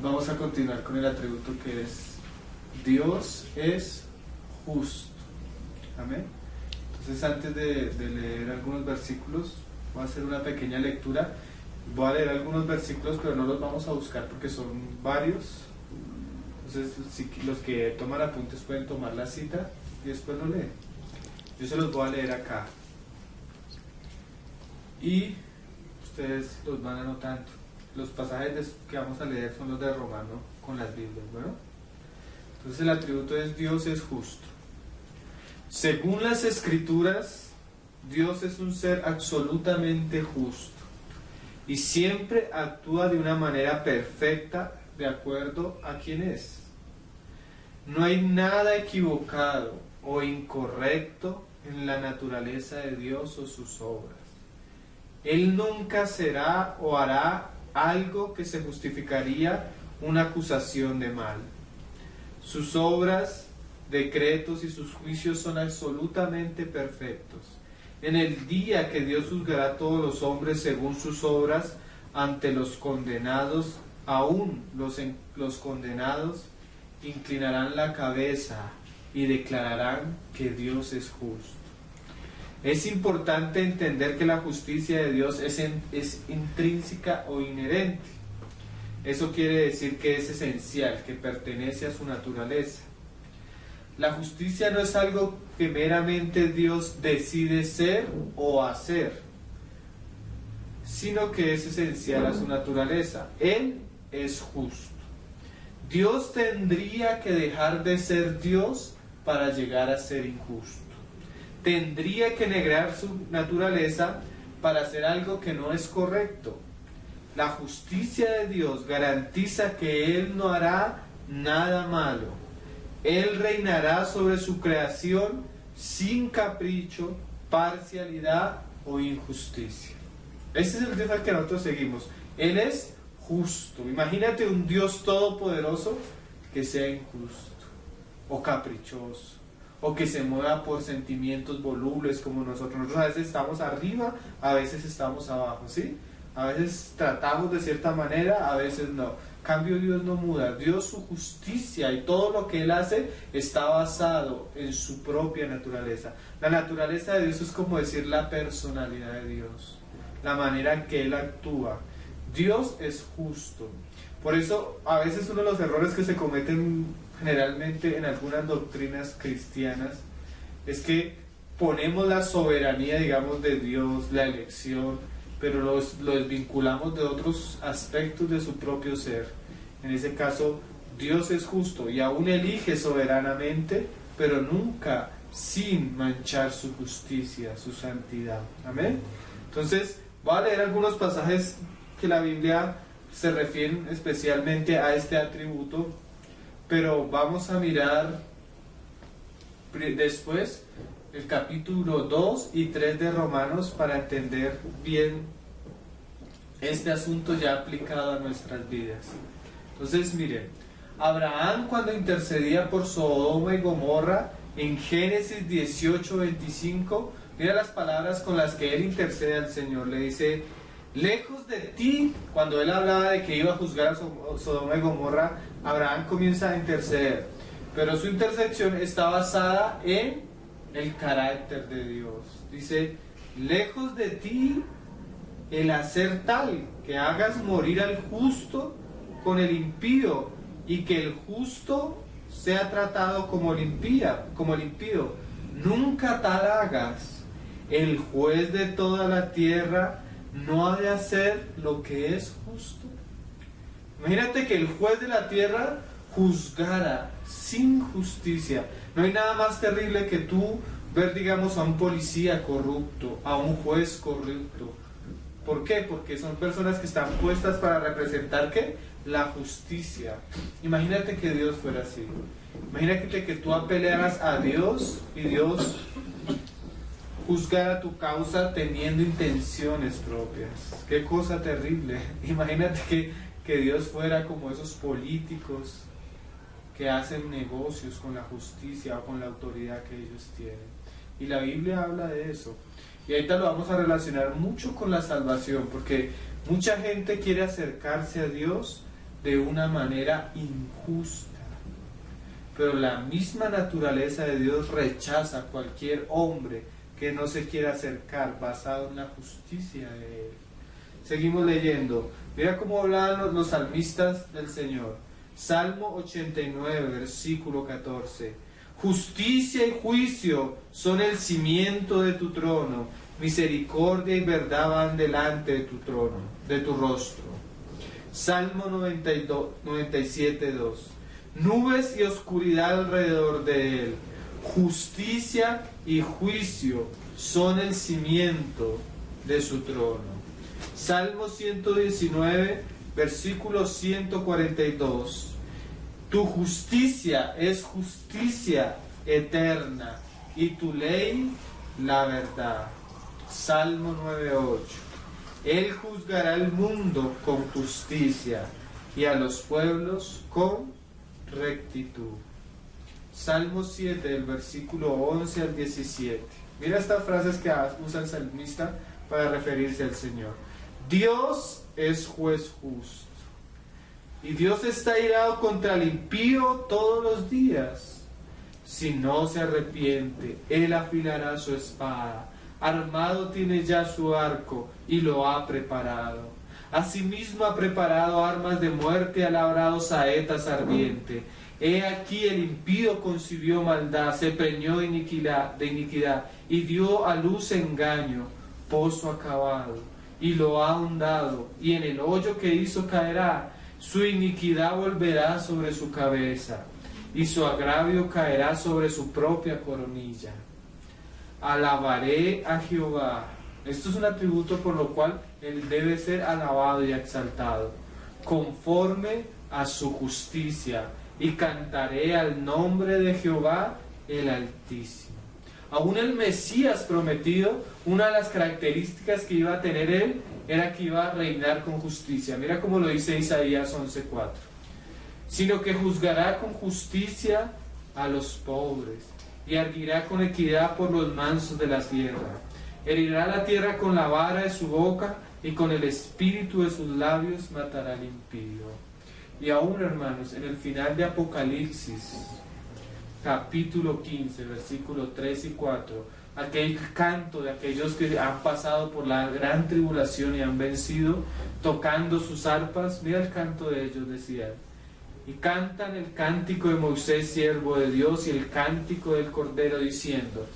vamos a continuar con el atributo que es Dios es justo. Amén. Entonces, antes de leer algunos versículos, voy a hacer una pequeña lectura. Voy a leer algunos versículos, pero no los vamos a buscar porque son varios. Entonces, si los que toman apuntes pueden tomar la cita y después lo leen. Yo se los voy a leer acá. Y ustedes los van anotando. Los pasajes que vamos a leer son los de Romano con las Biblias. Bueno, entonces el atributo es Dios es justo. Según las Escrituras, Dios es un ser absolutamente justo y siempre actúa de una manera perfecta de acuerdo a quién es. No hay nada equivocado o incorrecto en la naturaleza de Dios o sus obras. Él nunca será o hará algo que se justificaría una acusación de mal. Sus obras, decretos y sus juicios son absolutamente perfectos. En el día que Dios juzgará a todos los hombres según sus obras ante los condenados, aún los condenados inclinarán la cabeza y declararán que Dios es justo. Es importante entender que la justicia de Dios es intrínseca o inherente. Eso quiere decir que es esencial, que pertenece a su naturaleza. La justicia no es algo que meramente Dios decide ser o hacer, sino que es esencial a su naturaleza. Él es justo. Dios tendría que dejar de ser Dios para llegar a ser injusto. Tendría que negar su naturaleza para hacer algo que no es correcto. La justicia de Dios garantiza que Él no hará nada malo. Él reinará sobre su creación sin capricho, parcialidad o injusticia. Ese es el Dios al que nosotros seguimos. Él es justo. Imagínate un Dios todopoderoso que sea injusto o caprichoso, o que se mueva por sentimientos volubles como nosotros. Nosotros a veces estamos arriba, a veces estamos abajo, ¿sí? A veces tratamos de cierta manera, a veces no. Cambio, Dios no muda. Dios, su justicia y todo lo que Él hace está basado en su propia naturaleza. La naturaleza de Dios es como decir la personalidad de Dios, la manera en que Él actúa. Dios es justo. Por eso, a veces uno de los errores que se cometen generalmente en algunas doctrinas cristianas es que ponemos la soberanía, digamos, de Dios, la elección, pero lo desvinculamos de otros aspectos de su propio ser. En ese caso, Dios es justo y aún elige soberanamente, pero nunca sin manchar su justicia, su santidad. Amén. Entonces, voy a leer algunos pasajes que la Biblia se refieren especialmente a este atributo, pero vamos a mirar después el capítulo 2 y 3 de Romanos para entender bien este asunto ya aplicado a nuestras vidas. Entonces, miren, Abraham, cuando intercedía por Sodoma y Gomorra en Génesis 18:25, mira las palabras con las que él intercede al Señor. Le dice: lejos de ti. Cuando él hablaba de que iba a juzgar a Sodoma y Gomorra, Abraham comienza a interceder, pero su intercesión está basada en el carácter de Dios. Dice: lejos de ti el hacer tal que hagas morir al justo con el impío, y que el justo sea tratado como el impío. Nunca tal hagas. El juez de toda la tierra no ha de hacer lo que es justo. Imagínate que el juez de la tierra juzgara sin justicia. No hay nada más terrible que tú ver, digamos, a un policía corrupto, a un juez corrupto. ¿Por qué? Porque son personas que están puestas para representar, ¿qué? La justicia. Imagínate que Dios fuera así. Imagínate que tú apelaras a Dios y Dios juzgara tu causa teniendo intenciones propias. Qué cosa terrible. Imagínate que Dios fuera como esos políticos que hacen negocios con la justicia o con la autoridad que ellos tienen. Y la Biblia habla de eso. Y ahorita lo vamos a relacionar mucho con la salvación, porque mucha gente quiere acercarse a Dios, de una manera injusta. Pero la misma naturaleza de Dios rechaza a cualquier hombre que no se quiera acercar basado en la justicia de Él. Seguimos leyendo. Mira cómo hablaban los salmistas del Señor. Salmo 89, versículo 14. Justicia y juicio son el cimiento de tu trono. Misericordia y verdad van delante de tu trono, de tu rostro. Salmo 97, 2. Nubes y oscuridad alrededor de él. Justicia y juicio son el cimiento de su trono. Salmo 119, versículo 142. Tu justicia es justicia eterna y tu ley la verdad. Salmo 9:8. Él juzgará el mundo con justicia y a los pueblos con rectitud. Salmo 7, del versículo 11 al 17. Mira estas frases que usa el salmista para referirse al Señor. Dios es juez justo. Y Dios está irado contra el impío todos los días. Si no se arrepiente, Él afilará su espada. Armado tiene ya su arco y lo ha preparado. Asimismo ha preparado armas de muerte, ha labrado saetas ardientes. He aquí el impío concibió maldad, se preñó de iniquidad y dio a luz engaño, pozo acabado, y lo ha ahondado, y en el hoyo que hizo caerá. Su iniquidad volverá sobre su cabeza, y su agravio caerá sobre su propia coronilla. Alabaré a Jehová. Esto es un atributo por lo cual Él debe ser alabado y exaltado, conforme a su justicia, y cantaré al nombre de Jehová el Altísimo. Aún el Mesías prometido, una de las características que iba a tener Él era que iba a reinar con justicia. Mira cómo lo dice Isaías 11:4. Sino que juzgará con justicia a los pobres y arguirá con equidad por los mansos de la tierra. Herirá la tierra con la vara de su boca y con el espíritu de sus labios matará al impío. Y aún, hermanos, en el final de Apocalipsis, capítulo 15, versículos 3 y 4, aquel canto de aquellos que han pasado por la gran tribulación y han vencido, tocando sus arpas, mira el canto de ellos, decía, y cantan el cántico de Moisés, siervo de Dios, y el cántico del Cordero, diciendo,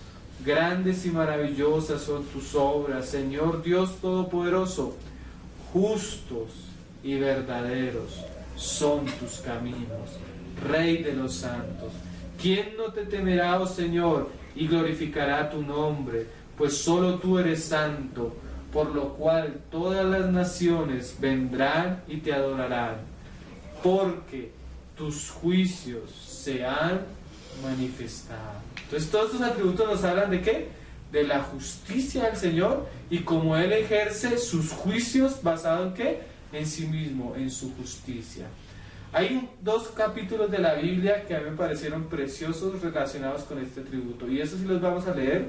grandes y maravillosas son tus obras, Señor Dios Todopoderoso, justos y verdaderos son tus caminos, Rey de los santos. ¿Quién no te temerá, oh Señor, y glorificará tu nombre? Pues solo tú eres santo, por lo cual todas las naciones vendrán y te adorarán, porque tus juicios se han manifestado. Entonces todos estos atributos nos hablan de ¿qué? De la justicia del Señor y cómo Él ejerce sus juicios basado en ¿qué? En sí mismo, en su justicia. Hay dos capítulos de la Biblia que a mí me parecieron preciosos relacionados con este atributo, y eso sí los vamos a leer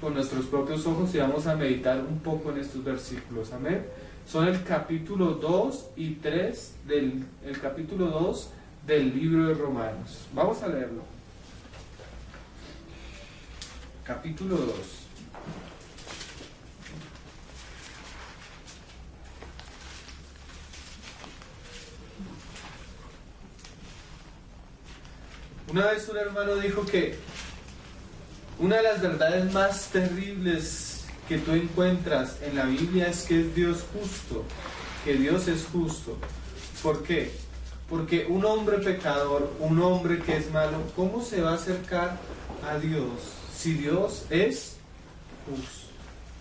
con nuestros propios ojos y vamos a meditar un poco en estos versículos. Amén. Son el capítulo 2 y 3 el capítulo 2 del libro de Romanos. Vamos a leerlo. Capítulo 2. Una vez un hermano dijo que una de las verdades más terribles que tú encuentras en la Biblia es que es Dios justo, que Dios es justo. ¿Por qué? Porque un hombre pecador, un hombre que es malo, ¿cómo se va a acercar a Dios si Dios es justo?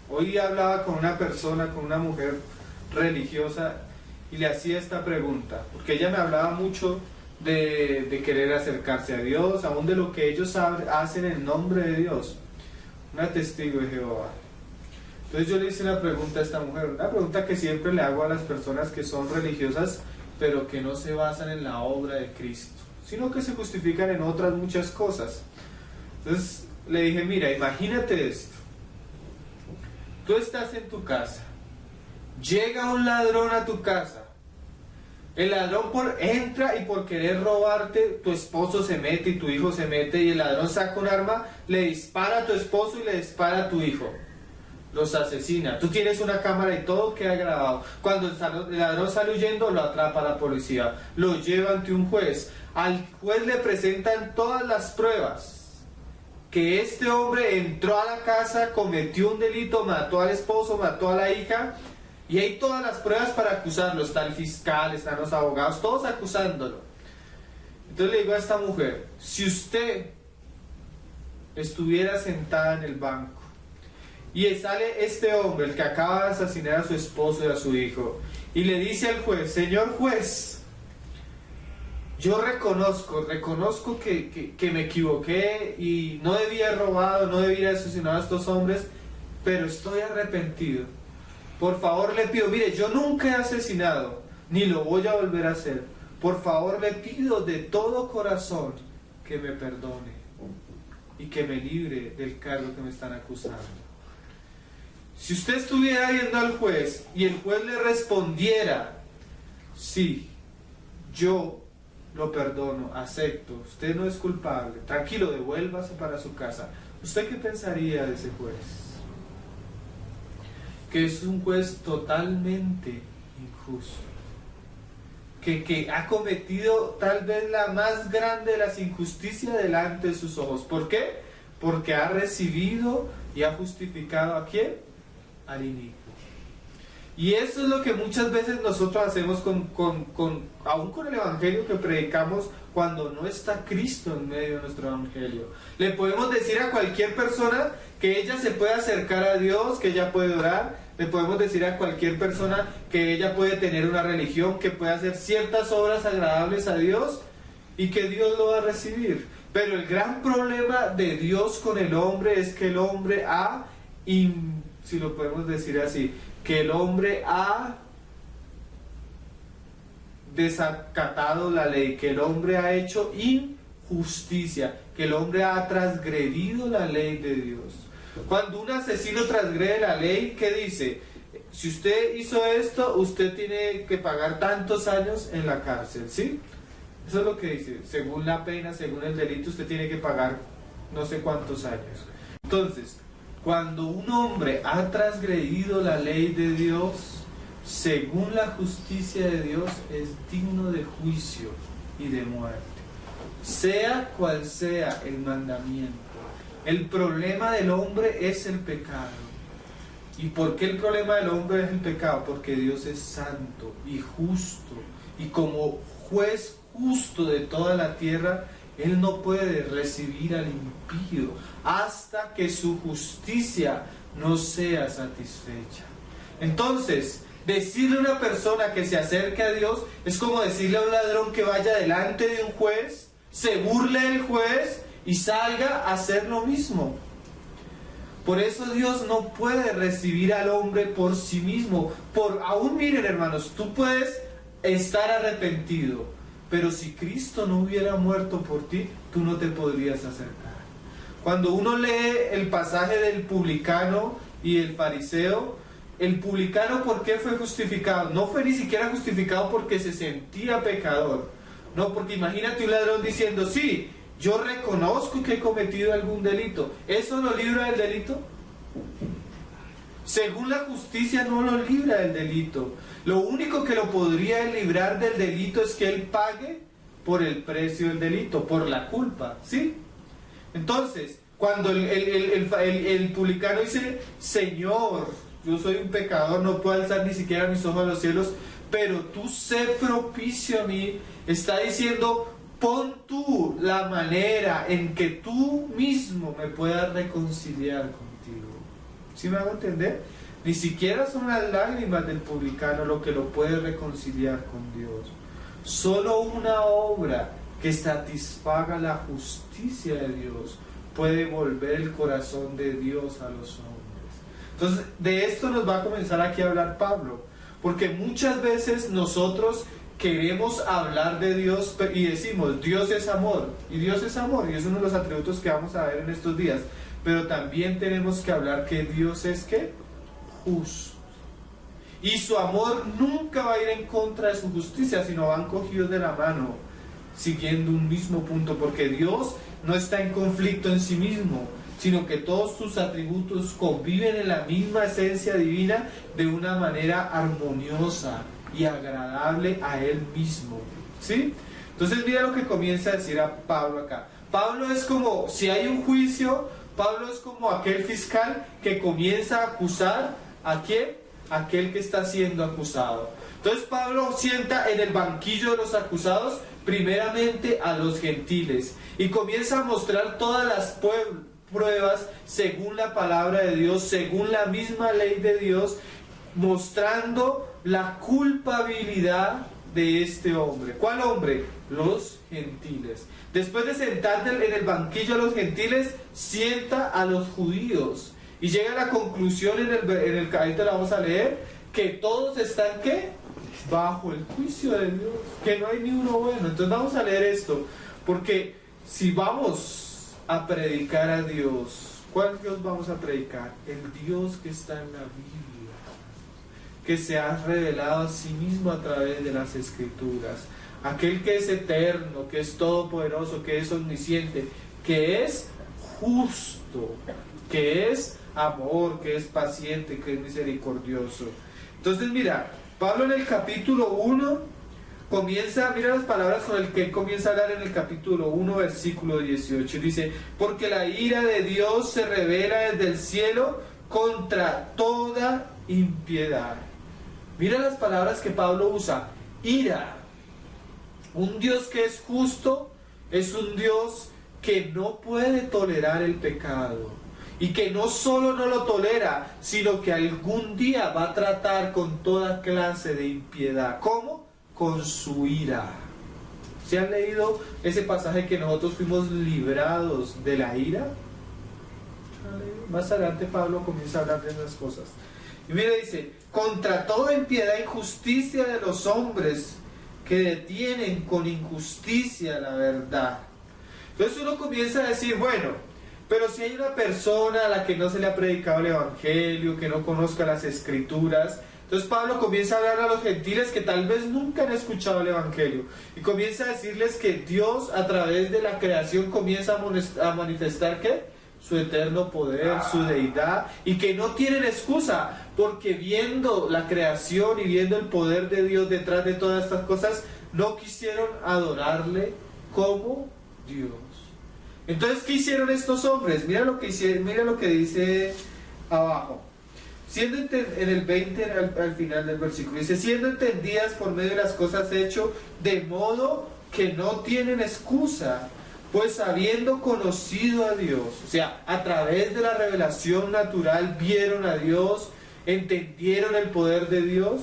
Hoy hablaba con una persona, con una mujer religiosa, y le hacía esta pregunta, porque ella me hablaba mucho de querer acercarse a Dios, aún de lo que ellos hacen en nombre de Dios. Una testigo de Jehová. Entonces yo le hice una pregunta a esta mujer, una pregunta que siempre le hago a las personas que son religiosas, pero que no se basan en la obra de Cristo, sino que se justifican en otras muchas cosas. Entonces le dije, mira, imagínate esto. Tú estás en tu casa, llega un ladrón a tu casa, El ladrón entra y por querer robarte, tu esposo se mete y tu hijo se mete y el ladrón saca un arma, le dispara a tu esposo y le dispara a tu hijo. Los asesina. Tú tienes una cámara y todo queda grabado. Cuando el ladrón sale huyendo, lo atrapa la policía. Lo lleva ante un juez. Al juez le presentan todas las pruebas. Que este hombre entró a la casa, cometió un delito, mató al esposo, mató a la hija. Y hay todas las pruebas para acusarlo. Está el fiscal, están los abogados, todos acusándolo. Entonces le digo a esta mujer, si usted estuviera sentada en el banco y sale este hombre, el que acaba de asesinar a su esposo y a su hijo, y le dice al juez, señor juez, yo reconozco que me equivoqué y no debía haber robado, no debía haber asesinado a estos hombres, pero estoy arrepentido. Por favor le pido, mire, yo nunca he asesinado, ni lo voy a volver a hacer. Por favor le pido de todo corazón que me perdone y que me libre del cargo que me están acusando. Si usted estuviera viendo al juez y el juez le respondiera, sí, yo lo perdono, acepto, usted no es culpable, tranquilo, devuélvase para su casa, ¿usted qué pensaría de ese juez? Que es un juez totalmente injusto, que ha cometido tal vez la más grande de las injusticias delante de sus ojos. ¿Por qué? Porque ha recibido y ha justificado ¿a quién? Al inicuo. Y eso es lo que muchas veces nosotros hacemos aún con el evangelio que predicamos cuando no está Cristo en medio de nuestro evangelio. Le podemos decir a cualquier persona que ella se puede acercar a Dios, que ella puede orar. Le podemos decir a cualquier persona que ella puede tener una religión, que puede hacer ciertas obras agradables a Dios y que Dios lo va a recibir. Pero el gran problema de Dios con el hombre es que el hombre si lo podemos decir así, que el hombre ha desacatado la ley, que el hombre ha hecho injusticia, que el hombre ha transgredido la ley de Dios. Cuando un asesino transgrede la ley, ¿qué dice? Si usted hizo esto, usted tiene que pagar tantos años en la cárcel, ¿sí? Eso es lo que dice. Según la pena, según el delito, usted tiene que pagar no sé cuántos años. Entonces, cuando un hombre ha transgredido la ley de Dios, según la justicia de Dios, es digno de juicio y de muerte. Sea cual sea el mandamiento. El problema del hombre es el pecado. ¿Y por qué el problema del hombre es el pecado? Porque Dios es santo y justo. Y como juez justo de toda la tierra, Él no puede recibir al impío hasta que su justicia no sea satisfecha. Entonces, decirle a una persona que se acerque a Dios es como decirle a un ladrón que vaya delante de un juez, se burle del juez y salga a hacer lo mismo. Por eso Dios no puede recibir al hombre por sí mismo. Aún miren, hermanos, tú puedes estar arrepentido, pero si Cristo no hubiera muerto por ti, tú no te podrías acercar. Cuando uno lee el pasaje del publicano y el fariseo, el publicano, ¿por qué fue justificado? No fue ni siquiera justificado porque se sentía pecador. No, porque imagínate un ladrón diciendo, sí, yo reconozco que he cometido algún delito. ¿Eso lo libra del delito? Según la justicia no lo libra del delito. Lo único que lo podría librar del delito es que él pague por el precio del delito, por la culpa, ¿sí? Entonces, cuando el publicano dice, Señor, yo soy un pecador, no puedo alzar ni siquiera mis ojos a los cielos, pero tú sé propicio a mí, está diciendo, pon tú la manera en que tú mismo me puedas reconciliar contigo. ¿Sí me hago entender? Ni siquiera son las lágrimas del publicano lo que lo puede reconciliar con Dios. Solo una obra que satisfaga la justicia de Dios puede volver el corazón de Dios a los hombres. Entonces, de esto nos va a comenzar aquí a hablar Pablo, porque muchas veces nosotros queremos hablar de Dios y decimos, Dios es amor, y Dios es amor, y es uno de los atributos que vamos a ver en estos días, pero también tenemos que hablar que Dios es ¿qué? Justo. y su amor nunca va a ir en contra de su justicia, sino van cogidos de la mano, siguiendo un mismo punto, porque Dios no está en conflicto en sí mismo, sino que todos sus atributos conviven en la misma esencia divina de una manera armoniosa y agradable a Él mismo, ¿sí? Entonces mira lo que comienza a decir a Pablo acá. Pablo es como, si hay un juicio, Pablo es como aquel fiscal que comienza a acusar ¿a quién? Aquel que está siendo acusado. Entonces Pablo sienta en el banquillo de los acusados primeramente a los gentiles y comienza a mostrar todas las pruebas según la palabra de Dios, según la misma ley de Dios, mostrando la culpabilidad de este hombre. ¿Cuál hombre? Los gentiles. Después de sentar en el banquillo a los gentiles, sienta a los judíos y llega a la conclusión en el ahorita la vamos a leer, que todos están ¿qué? Bajo el juicio de Dios, que no hay ni uno bueno. Entonces vamos a leer esto, porque si vamos a predicar a Dios, ¿cuál Dios vamos a predicar? El Dios que está en la Biblia, que se ha revelado a sí mismo a través de las Escrituras, aquel que es eterno, que es todopoderoso, que es omnisciente, que es justo, que es amor, que es paciente, que es misericordioso. Entonces mira, Pablo en el capítulo 1 comienza, mira las palabras con las que él comienza a hablar en el capítulo 1, versículo 18. Dice, porque la ira de Dios se revela desde el cielo contra toda impiedad. Mira las palabras que Pablo usa, ira. Un Dios que es justo es un Dios que no puede tolerar el pecado. Y que no solo no lo tolera, sino que algún día va a tratar con toda clase de impiedad. ¿Cómo? Con su ira. ¿Se han leído ese pasaje que nosotros fuimos librados de la ira? Más adelante Pablo comienza a hablar de esas cosas. Y mira, dice, contra toda impiedad e injusticia de los hombres que detienen con injusticia la verdad. Entonces uno comienza a decir, bueno, pero si hay una persona a la que no se le ha predicado el Evangelio, que no conozca las Escrituras, entonces Pablo comienza a hablar a los gentiles que tal vez nunca han escuchado el Evangelio, y comienza a decirles que Dios a través de la creación comienza a manifestar ¿qué? Su eterno poder, su deidad, y que no tienen excusa, porque viendo la creación y viendo el poder de Dios detrás de todas estas cosas, no quisieron adorarle como Dios. Entonces, ¿qué hicieron estos hombres? Mira lo que hicieron, mira lo que dice abajo. Siendo en el 20 al final del versículo, dice, siendo entendidas por medio de las cosas hechas, de modo que no tienen excusa, pues habiendo conocido a Dios, o sea, a través de la revelación natural, vieron a Dios, entendieron el poder de Dios.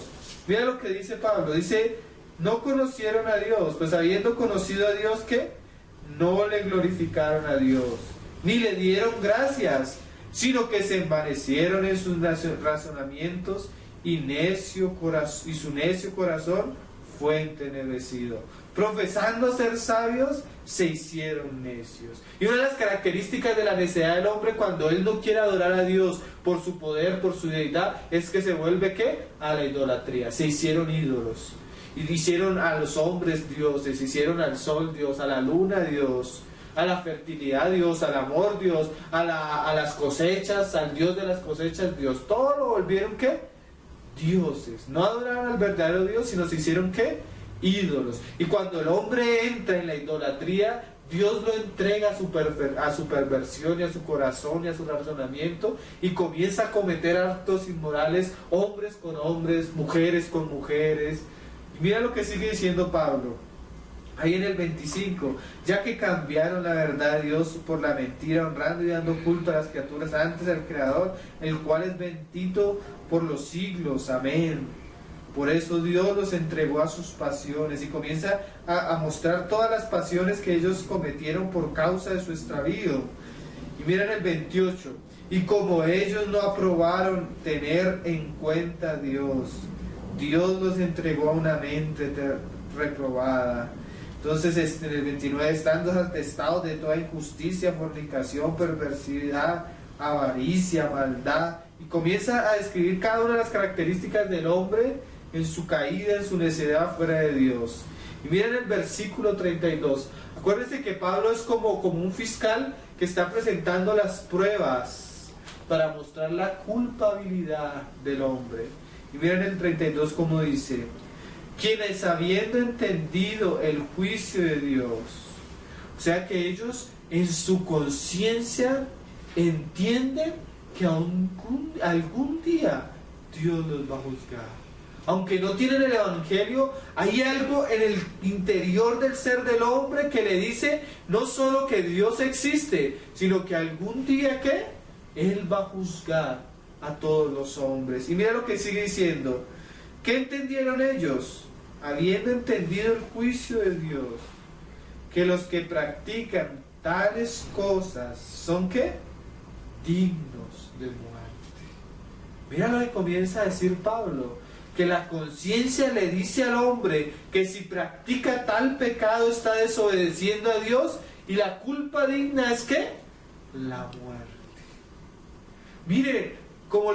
Mira lo que dice Pablo, dice, no conocieron a Dios, pues habiendo conocido a Dios, ¿qué? No le glorificaron a Dios, ni le dieron gracias, sino que se envanecieron en sus razonamientos y su necio corazón fue entenebrecido. Profesando ser sabios, se hicieron necios. Y una de las características de la necedad del hombre cuando él no quiere adorar a Dios por su poder, por su deidad, es que se vuelve ¿qué? A la idolatría. Se hicieron ídolos. Y hicieron a los hombres dioses, hicieron al sol Dios, a la luna Dios, a la fertilidad Dios, al amor Dios, a las cosechas, al Dios de las cosechas Dios. Todo lo volvieron ¿qué? Dioses. No adoraron al verdadero Dios, sino se hicieron ¿qué? Ídolos. Y cuando el hombre entra en la idolatría, Dios lo entrega a su perversión y a su corazón y a su razonamiento y comienza a cometer actos inmorales, hombres con hombres, mujeres con mujeres. Y mira lo que sigue diciendo Pablo, ahí en el 25, ya que cambiaron la verdad de Dios por la mentira, honrando y dando culto a las criaturas antes del Creador, el cual es bendito por los siglos, amén. Por eso Dios los entregó a sus pasiones y comienza a mostrar todas las pasiones que ellos cometieron por causa de su extravío. Y miren el 28, y como ellos no aprobaron tener en cuenta a Dios, Dios los entregó a una mente reprobada. Entonces en el 29, estando atestados de toda injusticia, fornicación, perversidad, avaricia, maldad y comienza a describir cada una de las características del hombre en su caída, en su necedad fuera de Dios. Y miren el versículo 32. Acuérdense que Pablo es como un fiscal que está presentando las pruebas para mostrar la culpabilidad del hombre. Y miren el 32 como dice: quienes habiendo entendido el juicio de Dios, o sea que ellos en su conciencia entienden que algún día Dios los va a juzgar. Aunque no tienen el Evangelio, hay algo en el interior del ser del hombre que le dice no solo que Dios existe, sino que algún día ¿qué? Él va a juzgar a todos los hombres. Y mira lo que sigue diciendo. ¿Qué entendieron ellos? Habiendo entendido el juicio de Dios, que los que practican tales cosas son ¿qué? Dignos de muerte. Mira lo que comienza a decir Pablo, que la conciencia le dice al hombre que si practica tal pecado está desobedeciendo a Dios, y la culpa digna es ¿qué? La muerte. Mire, como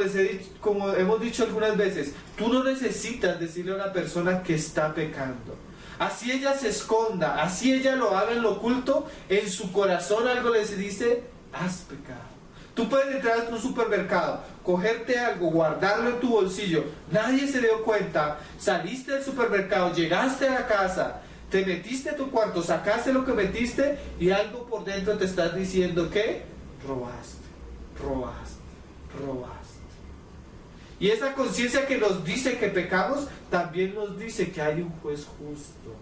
hemos dicho algunas veces, tú no necesitas decirle a una persona que está pecando. Así ella se esconda, así ella lo haga en lo oculto, en su corazón algo le dice: has pecado. Tú puedes entrar a un supermercado, cogerte algo, guardarlo en tu bolsillo, nadie se dio cuenta, saliste del supermercado, llegaste a la casa, te metiste a tu cuarto, sacaste lo que metiste y algo por dentro te está diciendo que robaste, robaste, robaste. Y esa conciencia que nos dice que pecamos, también nos dice que hay un juez justo.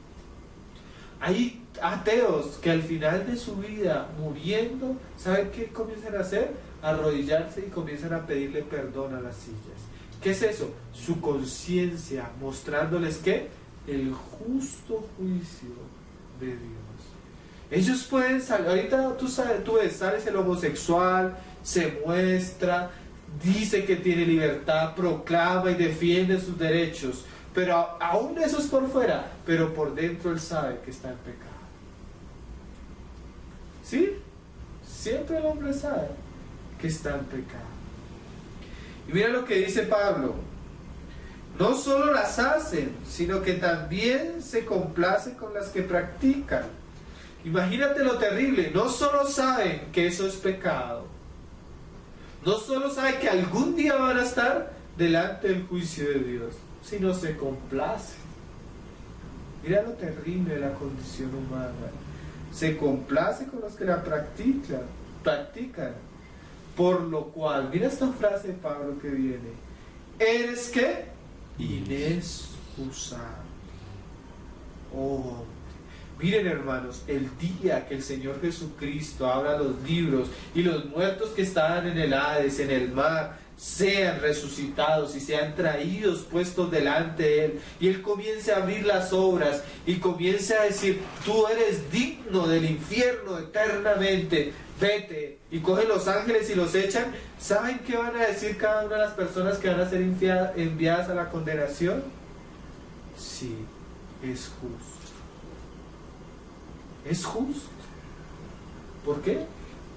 Hay ateos que al final de su vida, muriendo, ¿saben qué comienzan a hacer? A arrodillarse y comienzan a pedirle perdón a las sillas. ¿Qué es eso? Su conciencia mostrándoles ¿qué? El justo juicio de Dios. Ellos pueden salir, ahorita tú ves, sales el homosexual, se muestra, dice que tiene libertad, proclama y defiende sus derechos. Pero aún eso es por fuera, pero por dentro él sabe que está en pecado. ¿Sí? Siempre el hombre sabe que está en pecado. Y mira lo que dice Pablo. No solo las hacen, sino que también se complacen con las que practican. Imagínate lo terrible. No solo saben que eso es pecado, no solo saben que algún día van a estar delante del juicio de Dios, sino se complacen. Mira lo terrible de la condición humana. Se complace con los que la practican. Por lo cual, mira esta frase de Pablo que viene: ¿eres qué? Inexcusable. Oh, miren hermanos, el día que el Señor Jesucristo abra los libros y los muertos que estaban en el Hades, en el mar, sean resucitados y sean traídos, puestos delante de Él, y Él comience a abrir las obras y comience a decir: tú eres digno del infierno eternamente, vete, y cogen los ángeles y los echan. ¿Saben qué van a decir cada una de las personas que van a ser enviadas a la condenación? Sí, es justo. Es justo. ¿Por qué?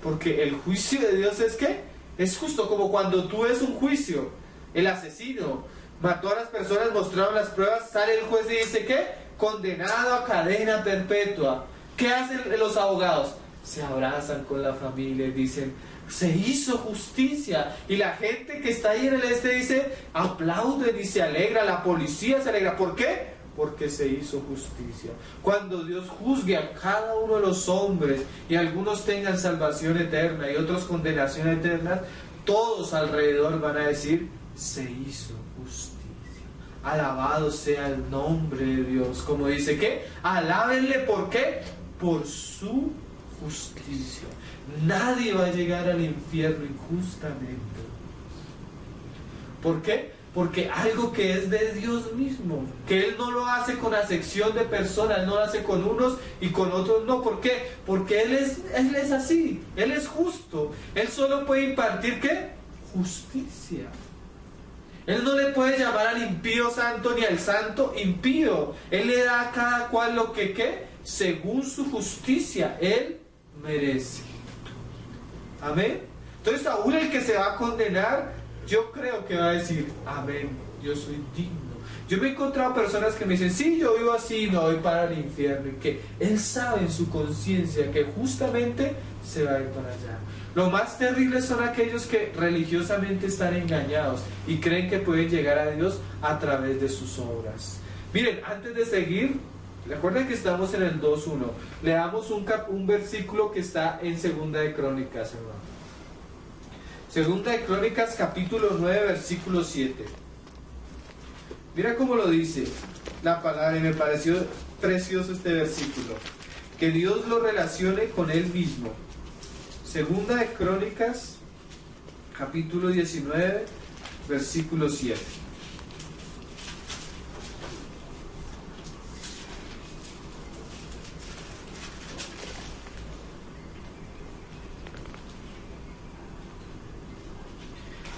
Porque el juicio de Dios es ¿qué? Es justo. Como cuando tú ves un juicio, el asesino mató a las personas, mostraron las pruebas, sale el juez y dice ¿qué? Condenado a cadena perpetua. ¿Qué hacen los abogados? Se abrazan con la familia y dicen: se hizo justicia. Y la gente que está ahí en el dice, aplauden y se alegra, la policía se alegra. ¿Por qué? Porque se hizo justicia. Cuando Dios juzgue a cada uno de los hombres y algunos tengan salvación eterna y otros condenación eterna, todos alrededor van a decir: se hizo justicia. Alabado sea el nombre de Dios. Como dice ¿qué? Alábenle. ¿Por qué? Por su justicia. Nadie va a llegar al infierno injustamente. ¿Por qué? Porque algo que es de Dios mismo, que Él no lo hace con acepción de personas, Él no lo hace con unos y con otros no. ¿Por qué? Porque Él es así, Él es justo. Él solo puede impartir ¿qué? Justicia. Él no le puede llamar al impío santo ni al santo impío. Él le da a cada cual lo que ¿qué? Según su justicia Él merece. Amén. Entonces aún el que se va a condenar yo creo que va a decir, amén, yo soy digno. Yo me he encontrado personas que me dicen, sí, yo vivo así, no voy para el infierno, y que él sabe en su conciencia que justamente se va a ir para allá. Lo más terrible son aquellos que religiosamente están engañados y creen que pueden llegar a Dios a través de sus obras. Miren, antes de seguir, recuerden que estamos en el 2.1. Leamos un versículo que está en Segunda de Crónicas, hermano. Segunda de Crónicas, capítulo 9, versículo 7. Mira cómo lo dice la palabra, y me pareció precioso este versículo. Que Dios lo relacione con Él mismo. Segunda de Crónicas, capítulo 19, versículo 7.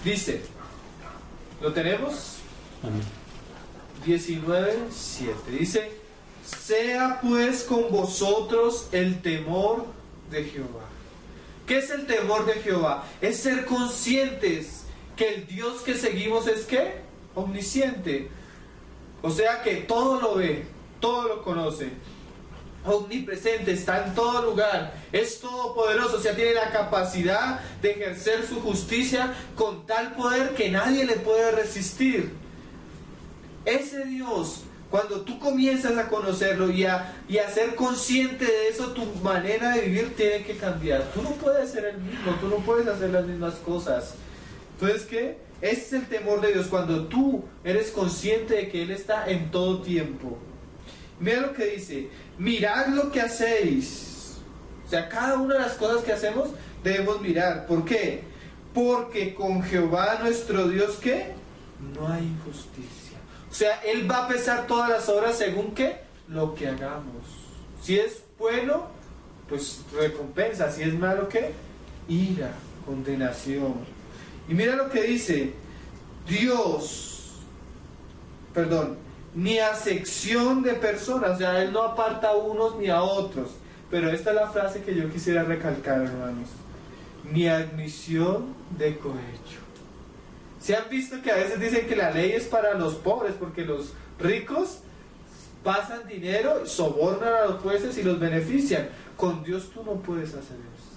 Dice, ¿lo tenemos? 19:7. Dice, sea pues con vosotros el temor de Jehová. ¿Qué es el temor de Jehová? Es ser conscientes que el Dios que seguimos es ¿qué? Omnisciente. O sea que todo lo ve, todo lo conoce. Omnipresente, está en todo lugar, es todopoderoso, o sea, tiene la capacidad de ejercer su justicia con tal poder que nadie le puede resistir. Ese Dios, cuando tú comienzas a conocerlo y a ser consciente de eso, tu manera de vivir tiene que cambiar. Tú no puedes ser el mismo, tú no puedes hacer las mismas cosas. Entonces, ¿qué? Ese es el temor de Dios, cuando tú eres consciente de que Él está en todo tiempo. Mira lo que dice, mirad lo que hacéis. O sea, cada una de las cosas que hacemos debemos mirar. ¿Por qué? Porque con Jehová nuestro Dios, ¿qué? No hay injusticia. O sea, Él va a pesar todas las obras según ¿qué? Lo que hagamos. Si es bueno, pues recompensa. Si es malo, ¿qué? Ira, condenación. Y mira lo que dice, ni acepción de personas, o sea, Él no aparta a unos ni a otros. Pero esta es la frase que yo quisiera recalcar, hermanos. Ni admisión de cohecho. ¿Se han visto que a veces dicen que la ley es para los pobres porque los ricos pasan dinero, sobornan a los jueces y los benefician? Con Dios tú no puedes hacer eso.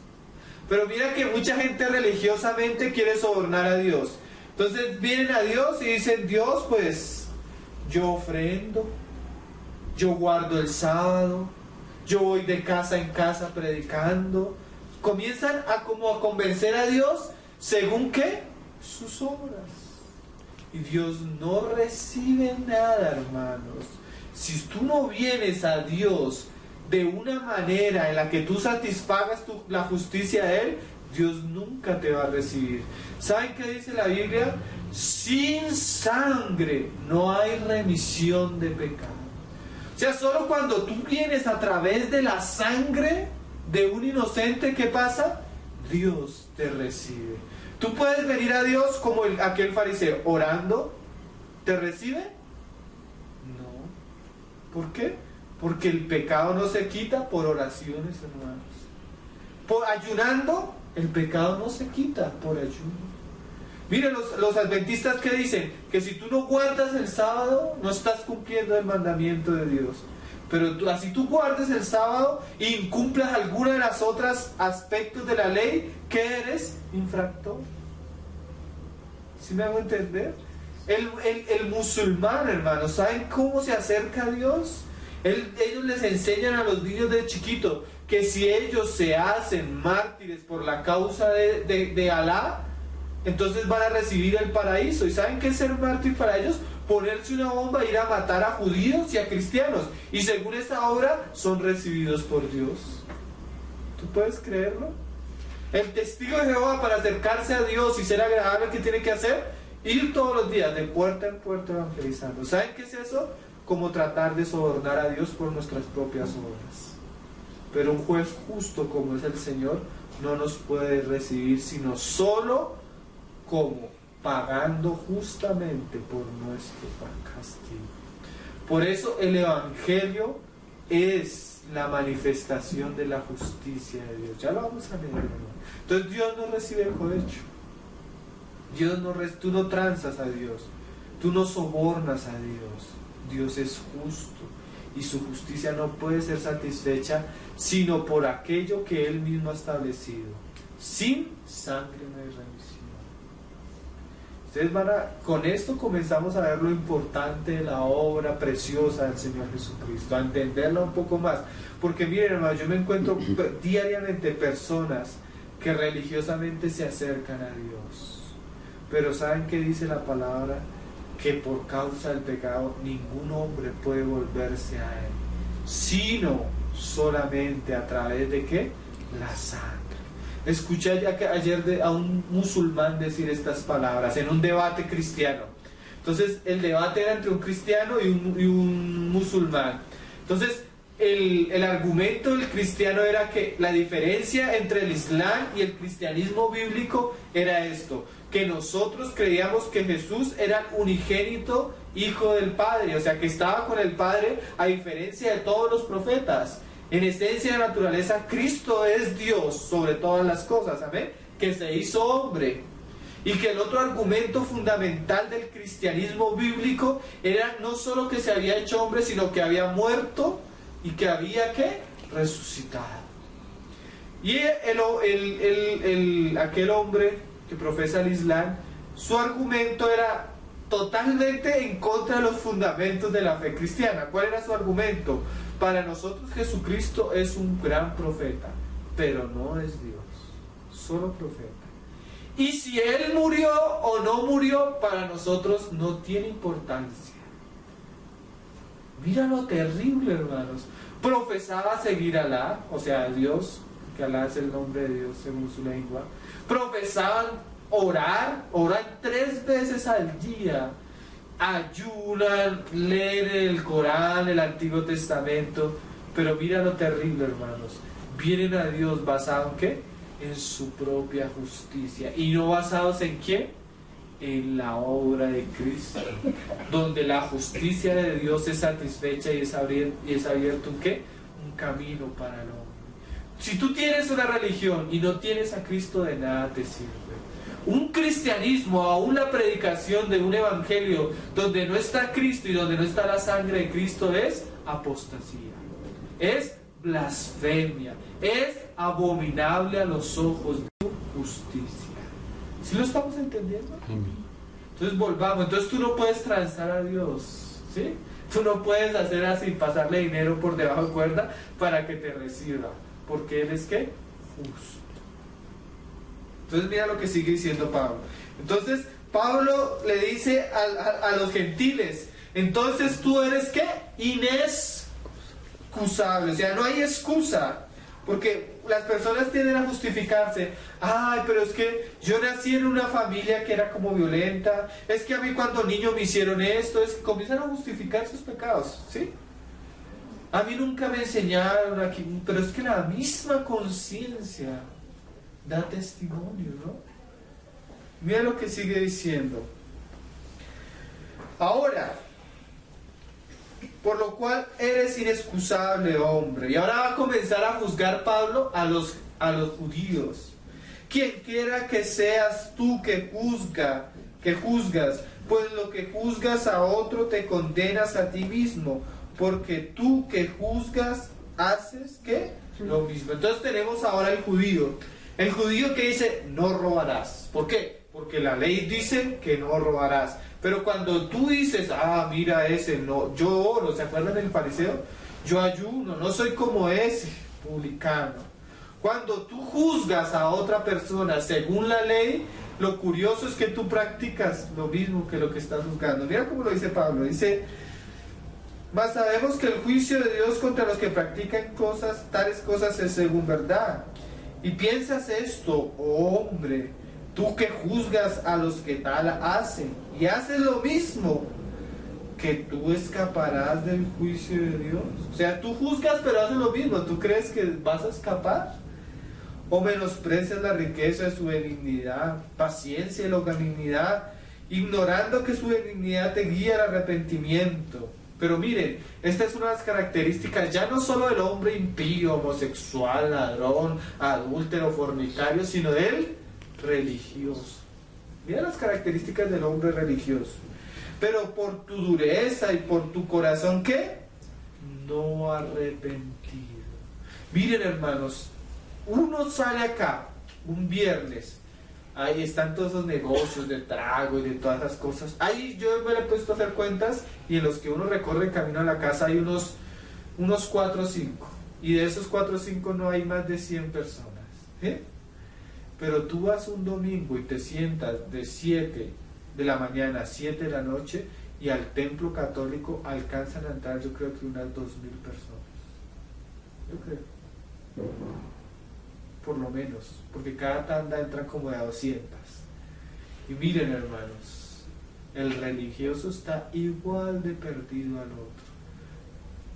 Pero mira que mucha gente religiosamente quiere sobornar a Dios. Entonces vienen a Dios y dicen, Dios, pues yo ofrendo, yo guardo el sábado, yo voy de casa en casa predicando. Comienzan a convencer a Dios según ¿qué? Sus obras. Y Dios no recibe nada, hermanos. Si tú no vienes a Dios de una manera en la que tú satisfagas la justicia de Él, Dios nunca te va a recibir. ¿Saben qué dice la Biblia? Sin sangre no hay remisión de pecado. O sea, solo cuando tú vienes a través de la sangre de un inocente, ¿qué pasa? Dios te recibe. Tú puedes venir a Dios como aquel fariseo, orando, ¿te recibe? No. ¿Por qué? Porque el pecado no se quita por oraciones, hermanos. Por ayunando, el pecado no se quita por ayuno. Miren, los adventistas que dicen que si tú no guardas el sábado, no estás cumpliendo el mandamiento de Dios. Pero así tú guardes el sábado e incumplas alguna de las otras aspectos de la ley, ¿qué eres? Infractor. ¿Sí me hago entender? El musulmán, hermano, ¿saben cómo se acerca a Dios? Ellos les enseñan a los niños de chiquito que si ellos se hacen mártires por la causa de Alá, entonces van a recibir el paraíso. ¿Y saben qué es ser mártir para ellos? Ponerse una bomba, ir a matar a judíos y a cristianos. Y según esta obra, son recibidos por Dios. ¿Tú puedes creerlo? El testigo de Jehová, para acercarse a Dios y ser agradable, ¿qué tiene que hacer? Ir todos los días de puerta en puerta evangelizando. ¿Saben qué es eso? Como tratar de sobornar a Dios por nuestras propias obras. Pero un juez justo como es el Señor no nos puede recibir sino solo como pagando justamente por nuestro castigo. Por eso el Evangelio es la manifestación de la justicia de Dios. Ya lo vamos a leer, hermano. Entonces Dios no recibe el cohecho. Tú no transas a Dios, tú no sobornas a Dios. Dios es justo y su justicia no puede ser satisfecha sino por aquello que Él mismo ha establecido. Sin sangre no hay remisión. Con esto comenzamos a ver lo importante de la obra preciosa del Señor Jesucristo, a entenderla un poco más. Porque miren, hermanos, yo me encuentro diariamente personas que religiosamente se acercan a Dios. Pero ¿saben qué dice la palabra? Que por causa del pecado ningún hombre puede volverse a Él, sino solamente a través de ¿qué? La sangre. Escuché ayer a un musulmán decir estas palabras en un debate cristiano. Entonces el debate era entre un cristiano y un musulmán. Entonces el argumento del cristiano era que la diferencia entre el Islam y el cristianismo bíblico era esto: que nosotros creíamos que Jesús era el unigénito Hijo del Padre, o sea que estaba con el Padre, a diferencia de todos los profetas. En esencia de naturaleza, Cristo es Dios sobre todas las cosas, ¿amén? Que se hizo hombre. Y que el otro argumento fundamental del cristianismo bíblico era no solo que se había hecho hombre, sino que había muerto y que había ¿qué? Resucitado. Y aquel hombre que profesa el Islam, su argumento era totalmente en contra de los fundamentos de la fe cristiana. ¿Cuál era su argumento? Para nosotros Jesucristo es un gran profeta, pero no es Dios, solo profeta. Y si Él murió o no murió, para nosotros no tiene importancia. Mira lo terrible, hermanos. Profesaba seguir a Alá, o sea, a Dios, que Alá es el nombre de Dios según su lengua. Profesaban oran 3 veces al día. Ayunan, leen el Corán, el Antiguo Testamento. Pero mira lo terrible, hermanos. Vienen a Dios basados en ¿qué? En su propia justicia. ¿Y no basados en qué? En la obra de Cristo, donde la justicia de Dios es satisfecha y es abierto ¿un qué? Un camino para el hombre. Si tú tienes una religión y no tienes a Cristo, de nada te sirve. Un cristianismo, aún la predicación de un evangelio donde no está Cristo y donde no está la sangre de Cristo, es apostasía, es blasfemia, es abominable a los ojos de tu justicia. ¿Sí lo estamos entendiendo? Entonces volvamos. Entonces tú no puedes transar a Dios, ¿sí? Tú no puedes hacer así, pasarle dinero por debajo de cuerda para que te reciba, porque Él es ¿qué? Justo. Entonces mira lo que sigue diciendo Pablo. Entonces Pablo le dice a los gentiles: entonces tú eres ¿qué? Inexcusable. O sea, no hay excusa. Porque las personas tienden a justificarse. Ay, pero es que yo nací en una familia que era como violenta. Es que a mí cuando niño me hicieron esto. Es que comienzan a justificar sus pecados, ¿sí? A mí nunca me enseñaron aquí. Pero es que la misma conciencia da testimonio, ¿no? Mira lo que sigue diciendo. Ahora, por lo cual eres inexcusable, hombre. Y ahora va a comenzar a juzgar Pablo a los judíos. Quien quiera que seas tú que juzgas, pues lo que juzgas a otro te condenas a ti mismo, porque tú que juzgas haces ¿qué? Lo mismo. Entonces tenemos ahora el judío que dice no robarás. ¿Por qué? Porque la ley dice que no robarás. Pero cuando tú dices, mira ese, no, yo oro, ¿se acuerdan del fariseo? Yo ayuno, no soy como ese publicano. Cuando tú juzgas a otra persona según la ley, lo curioso es que tú practicas lo mismo que lo que estás juzgando. Mira cómo lo dice Pablo, dice: mas sabemos que el juicio de Dios contra los que practican tales cosas es según verdad. Y piensas esto, oh hombre, tú que juzgas a los que tal hacen, y haces lo mismo, que tú escaparás del juicio de Dios. O sea, tú juzgas pero haces lo mismo. ¿Tú crees que vas a escapar? O menosprecias la riqueza de su benignidad, paciencia y longanimidad, ignorando que su benignidad te guía al arrepentimiento. Pero miren, esta es una de las características ya no solo del hombre impío, homosexual, ladrón, adúltero, fornicario, sino del religioso. Mira las características del hombre religioso. Pero por tu dureza y por tu corazón, ¿qué? No arrepentido. Miren, hermanos, uno sale acá un viernes, ahí están todos esos negocios de trago y de todas esas cosas. Ahí yo me le he puesto a hacer cuentas y en los que uno recorre el camino a la casa hay unos 4 o 5. Y de esos 4 o 5 no hay más de 100 personas. ¿Sí? Pero tú vas un domingo y te sientas de 7 de la mañana a 7 de la noche y al templo católico alcanzan a entrar, yo creo que unas 2000 personas. Yo creo. Por lo menos, porque cada tanda entran como de a 200. Y miren, hermanos, el religioso está igual de perdido al otro.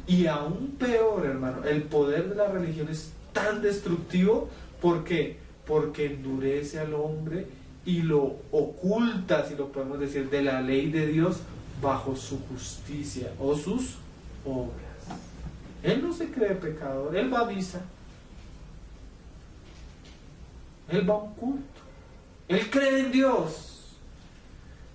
Y aún peor, hermano, el poder de la religión es tan destructivo. ¿Por qué? Porque endurece al hombre y lo oculta, si lo podemos decir, de la ley de Dios bajo su justicia o sus obras. Él no se cree pecador, él va a misa, él va a un culto, él cree en Dios,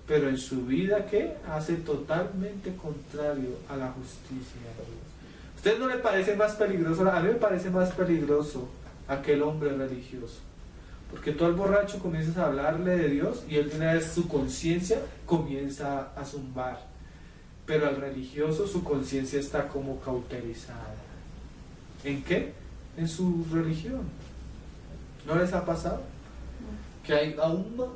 pero en su vida, ¿qué? Hace totalmente contrario a la justicia de Dios. ¿A usted no le parece más peligroso? A mí me parece más peligroso aquel hombre religioso, porque tú al borracho comienzas a hablarle de Dios y él de una vez su conciencia comienza a zumbar, pero al religioso su conciencia está como cauterizada. ¿En qué? En su religión. ¿No les ha pasado? Que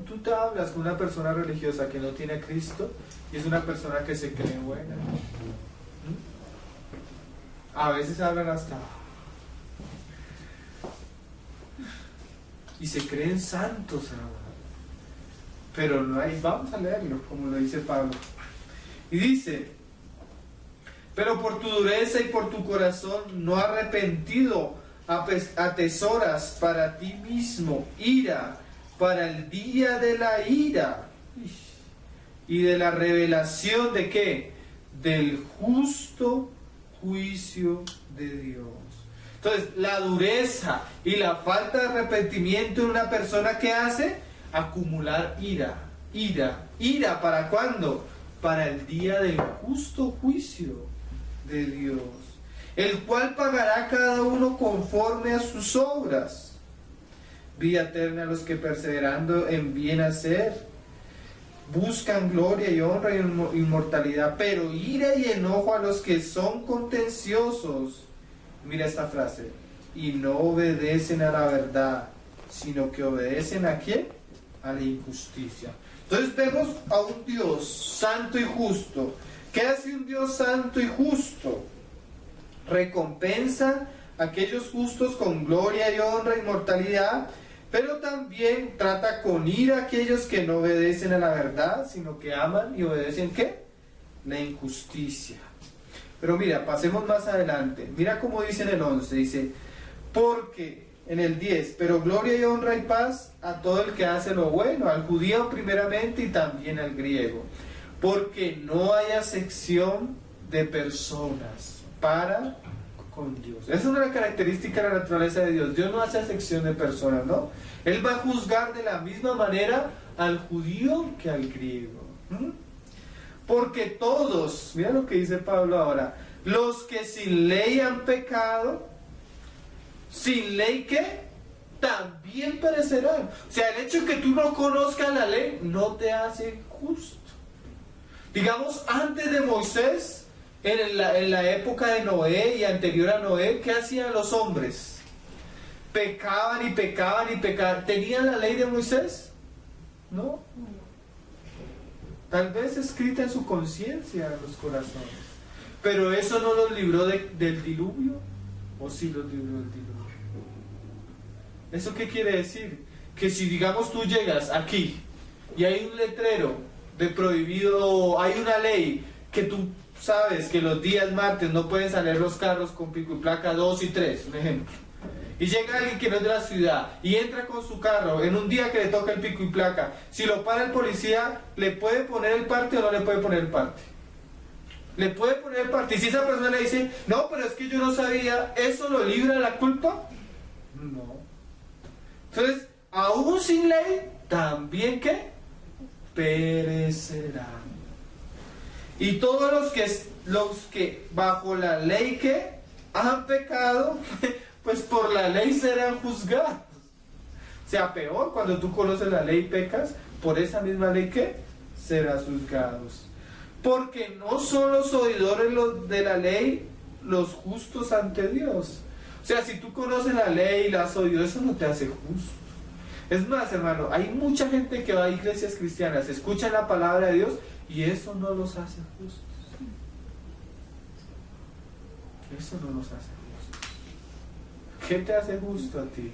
tú te hablas con una persona religiosa que no tiene a Cristo y es una persona que se cree buena. A veces hablan hasta y se creen santos, hermano. Pero no hay, vamos a leerlo como lo dice Pablo. Y dice: pero por tu dureza y por tu corazón no arrepentido atesoras para ti mismo ira para el día de la ira y de la revelación de ¿qué? Del justo juicio de Dios. Entonces, la dureza y la falta de arrepentimiento en una persona, que hace acumular ira. ¿Para cuándo? Para el día del justo juicio de Dios, el cual pagará a cada uno conforme a sus obras. Vida eterna a los que, perseverando en bien hacer, buscan gloria y honra y inmortalidad, pero ira y enojo a los que son contenciosos. Mira esta frase: y no obedecen a la verdad, sino que obedecen ¿a quién? A la injusticia. Entonces vemos a un Dios santo y justo. ¿Qué hace un Dios santo y justo? Recompensa a aquellos justos con gloria y honra y inmortalidad, pero también trata con ira a aquellos que no obedecen a la verdad, sino que aman y obedecen ¿qué? La injusticia. Pero mira, pasemos más adelante. Mira cómo dice en el 11, dice: porque en el 10, pero gloria y honra y paz a todo el que hace lo bueno, al judío primeramente y también al griego, porque no hay acepción de personas para con Dios. Esa es una característica de la naturaleza de Dios. Dios no hace acepción de personas, ¿no? Él va a juzgar de la misma manera al judío que al griego. Porque todos, mira lo que dice Pablo ahora: los que sin ley han pecado, sin ley ¿qué? También perecerán. O sea, el hecho de que tú no conozcas la ley no te hace justo. Digamos, antes de Moisés, en la época de Noé y anterior a Noé, ¿qué hacían los hombres? Pecaban y pecaban y pecaban. ¿Tenían la ley de Moisés? No. Tal vez escrita en su conciencia, en los corazones. Pero eso no los libró del diluvio. ¿O sí los libró del diluvio? ¿Eso qué quiere decir? Que si, digamos, tú llegas aquí y hay un letrero de prohibido, hay una ley que tú sabes que los días martes no pueden salir los carros con pico y placa 2 y 3, un ejemplo. Y llega alguien que no es de la ciudad y entra con su carro en un día que le toca el pico y placa. Si lo para el policía, ¿le puede poner el parte o no le puede poner el parte? Le puede poner el parte. Y si esa persona le dice: no, pero es que yo no sabía, ¿eso lo libra de la culpa? No. Entonces, aún sin ley, también ¿qué? perecerán. Y todos los que bajo la ley que han pecado, pues por la ley serán juzgados. O sea, peor, cuando tú conoces la ley y pecas, por esa misma ley que serás juzgados. Porque no son los oidores de la ley los justos ante Dios. O sea, si tú conoces la ley y la has oído, eso no te hace justo. Es más, hermano, hay mucha gente que va a iglesias cristianas, escuchan la palabra de Dios y eso no los hace justos. Eso no los hace justos. ¿Qué te hace justo a ti?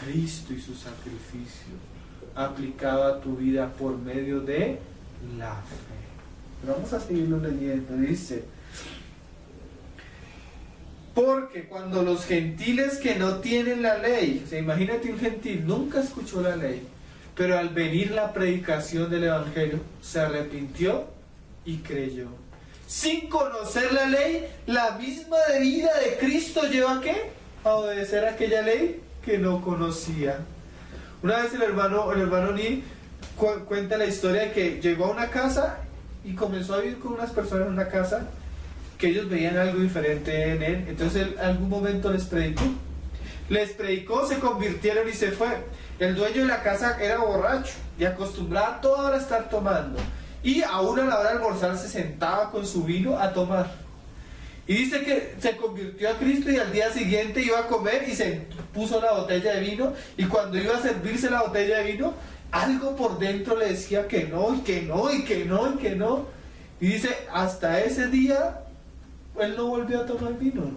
Cristo y su sacrificio aplicado a tu vida por medio de la fe. Pero vamos a seguirlo leyendo. Dice: porque cuando los gentiles que no tienen la ley, o sea, imagínate un gentil, nunca escuchó la ley, pero al venir la predicación del evangelio, se arrepintió y creyó. Sin conocer la ley, la misma vida de Cristo lleva ¿a qué? A obedecer a aquella ley que no conocía. Una vez el hermano Ni cuenta la historia de que llegó a una casa y comenzó a vivir con unas personas en una casa que ellos veían algo diferente en él. Entonces él en algún momento les predicó, se convirtieron y se fue. El dueño de la casa era borracho y acostumbraba a toda hora a estar tomando, y aún a la hora de almorzar se sentaba con su vino a tomar. Y dice que se convirtió a Cristo y al día siguiente iba a comer y se puso la botella de vino, y cuando iba a servirse la botella de vino, algo por dentro le decía que no, y que no, y que no, y que no. Y dice, hasta ese día él no volvió a tomar vino.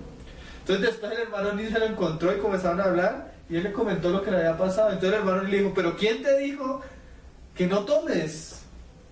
Entonces después el hermano Ni se lo encontró y comenzaron a hablar, y él le comentó lo que le había pasado. Entonces el hermano Ni le dijo, ¿pero quién te dijo que no tomes?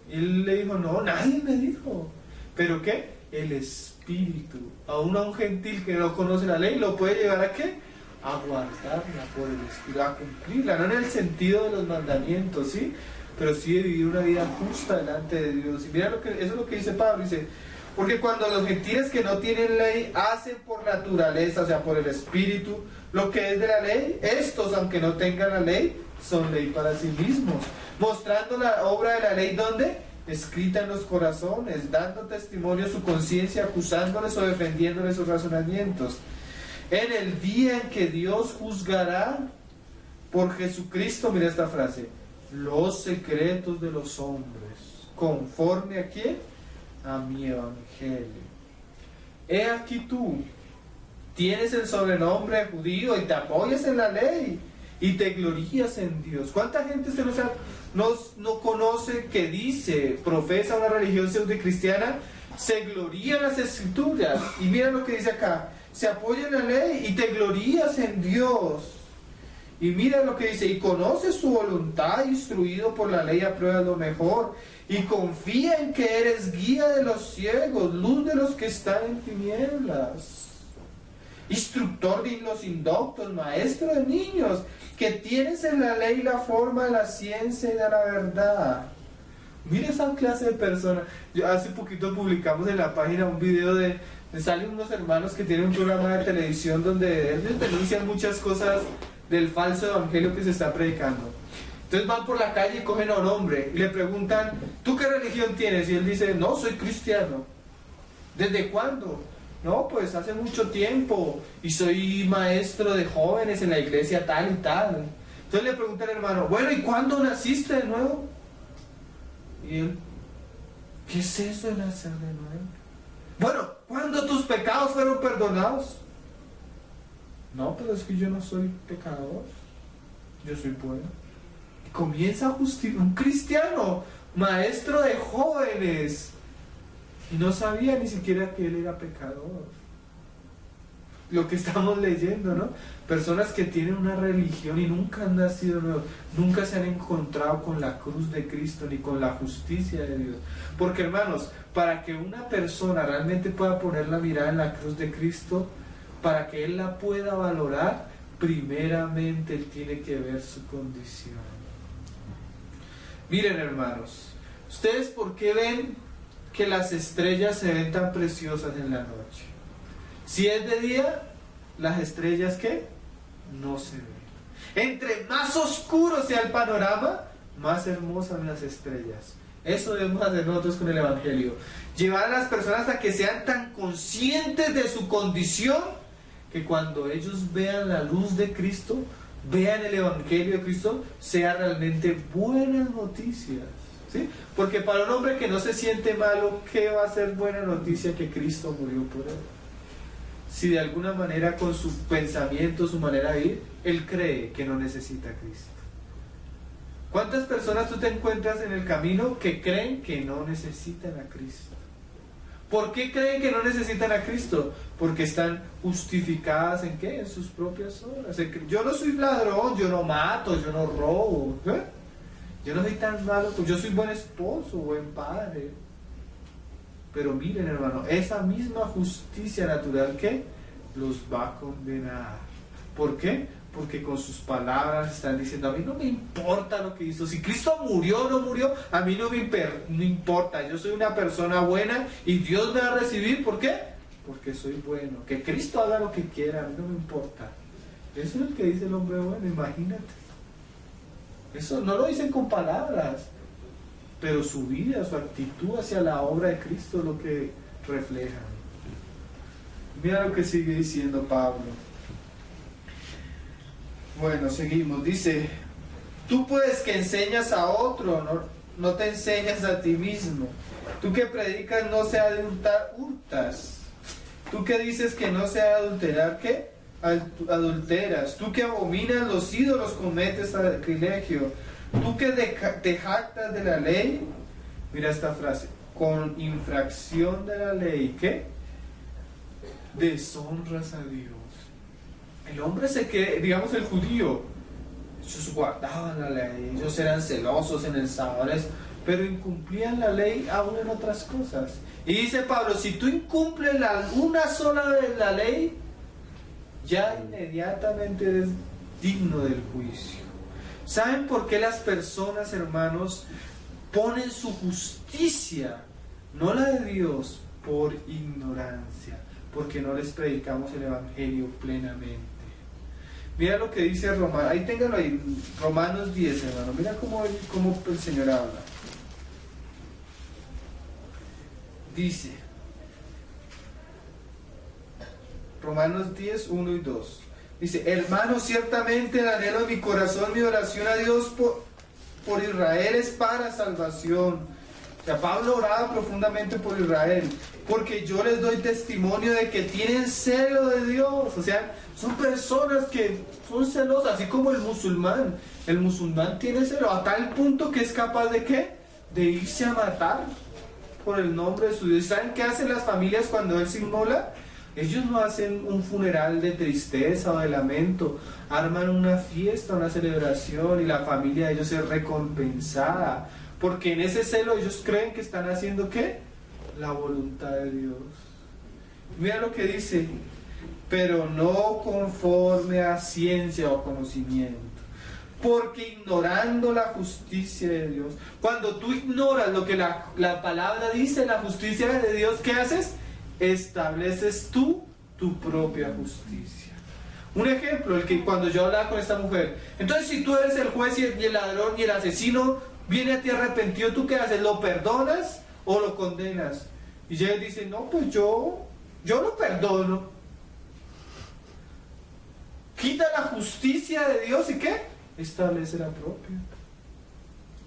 Y él le dijo, no, nadie me dijo. ¿Pero qué? El Espíritu. Aún a un gentil que no conoce la ley lo puede llevar a ¿qué? A guardarla por el Espíritu, a cumplirla, no en el sentido de los mandamientos, ¿sí? Pero sí de vivir una vida justa delante de Dios. Y mira eso es lo que dice Pablo, dice: porque cuando los gentiles que no tienen ley hacen por naturaleza, o sea, por el Espíritu, lo que es de la ley, estos, aunque no tengan la ley, son ley para sí mismos, mostrando la obra de la ley, ¿dónde? Escrita en los corazones, dando testimonio a su conciencia, acusándoles o defendiéndoles sus razonamientos. En el día en que Dios juzgará por Jesucristo, mira esta frase, los secretos de los hombres, conforme a quién, a mi evangelio. He aquí tú tienes el sobrenombre judío y te apoyas en la ley y te glorías en Dios. ¿Cuánta gente usted no conoce que dice, profesa una religión pseudo-cristiana, se gloría en las escrituras? Y mira lo que dice acá, se apoya en la ley y te glorías en Dios. Y mira lo que dice, y conoces su voluntad, instruido por la ley, apruebas lo mejor, y confía en que eres guía de los ciegos, luz de los que están en tinieblas, instructor de los indoctos, maestro de niños, que tienes en la ley la forma de la ciencia y de la verdad. Mira esa clase de personas. Yo hace poquito publicamos en la página un video de salen unos hermanos que tienen un programa de televisión donde ellos denuncian muchas cosas del falso evangelio que se está predicando. Entonces van por la calle y cogen a un hombre y le preguntan, ¿tú qué religión tienes? Y él dice, no, soy cristiano. ¿Desde cuándo? No, pues hace mucho tiempo y soy maestro de jóvenes en la iglesia tal y tal. Entonces le pregunta al hermano, bueno, ¿y cuándo naciste de nuevo? Y él, ¿qué es eso de nacer de nuevo? Bueno, ¿cuándo tus pecados fueron perdonados? No, pero es que yo no soy pecador, yo soy bueno. Y comienza a justificar, un cristiano, maestro de jóvenes, y no sabía ni siquiera que él era pecador. Lo que estamos leyendo, ¿no? Personas que tienen una religión y nunca han nacido nuevos, nunca se han encontrado con la cruz de Cristo ni con la justicia de Dios. Porque, hermanos, para que una persona realmente pueda poner la mirada en la cruz de Cristo, para que él la pueda valorar, primeramente él tiene que ver su condición. Miren, hermanos, ¿ustedes por qué ven que las estrellas se ven tan preciosas en la noche? Si es de día, las estrellas ¿qué? No se ven. Entre más oscuro sea el panorama, más hermosa en las estrellas. Eso debemos hacer nosotros con el Evangelio. Llevar a las personas a que sean tan conscientes de su condición, que cuando ellos vean la luz de Cristo, vean el Evangelio de Cristo, sea realmente buenas noticias. ¿Sí? Porque para un hombre que no se siente malo, ¿qué va a ser buena noticia que Cristo murió por él? Si de alguna manera con su pensamiento, su manera de vivir, él cree que no necesita a Cristo. ¿Cuántas personas tú te encuentras en el camino que creen que no necesitan a Cristo? ¿Por qué creen que no necesitan a Cristo? Porque están justificadas ¿en qué? En sus propias obras. Yo no soy ladrón, yo no mato, yo no robo. ¿Eh? Yo no soy tan malo, yo soy buen esposo, buen padre. Pero miren, hermano, esa misma justicia natural que los va a condenar. ¿Por qué? Porque con sus palabras están diciendo, a mí no me importa lo que hizo. Si Cristo murió o no murió, a mí no me importa. Yo soy una persona buena y Dios me va a recibir. ¿Por qué? Porque soy bueno. Que Cristo haga lo que quiera, a mí no me importa. Eso es lo que dice el hombre bueno, imagínate. Eso no lo dicen con palabras, pero su vida, su actitud hacia la obra de Cristo es lo que refleja. Mira lo que sigue diciendo Pablo. Bueno, seguimos. Dice, tú pues que enseñas a otro, no te enseñas a ti mismo. Tú que predicas no se ha de hurtar, hurtas. Tú que dices que no se ha de adulterar, ¿qué? Adulteras. Tú que abominas los ídolos cometes sacrilegio. Tú que te jactas de la ley, mira esta frase, con infracción de la ley, ¿qué? Deshonras a Dios. El hombre digamos el judío, ellos guardaban la ley, ellos eran celosos en el sábado, pero incumplían la ley aún en otras cosas. Y dice Pablo, si tú incumples una sola vez la ley, ya inmediatamente eres digno del juicio. ¿Saben por qué las personas, hermanos, ponen su justicia, no la de Dios, por ignorancia? Porque no les predicamos el Evangelio plenamente. Mira lo que dice Romanos, ahí ténganlo ahí, Romanos 10, hermano. Mira cómo el Señor habla. Dice, Romanos 10, 1 y 2. Dice, hermanos, ciertamente el anhelo de mi corazón, mi oración a Dios por Israel es para salvación. O sea, Pablo oraba profundamente por Israel, porque yo les doy testimonio de que tienen celo de Dios. O sea, son personas que son celosas, así como el musulmán. El musulmán tiene celo a tal punto que es capaz de ¿qué? De irse a matar por el nombre de su Dios. ¿Saben qué hacen las familias cuando él se inmola? Ellos no hacen un funeral de tristeza o de lamento, arman una fiesta, una celebración, y la familia de ellos es recompensada, porque en ese celo ellos creen que están haciendo ¿qué? La voluntad de Dios. Mira lo que dice, pero no conforme a ciencia o conocimiento, porque ignorando la justicia de Dios. Cuando tú ignoras lo que la palabra dice, la justicia de Dios, ¿qué haces? Estableces tú tu propia justicia. Un ejemplo, el que cuando yo hablaba con esta mujer, entonces si tú eres el juez y el ladrón y el asesino viene a ti arrepentido, ¿tú qué haces? ¿Lo perdonas o lo condenas? Y ella dice, no, pues yo lo perdono. Quita la justicia de Dios y ¿qué? Establece la propia.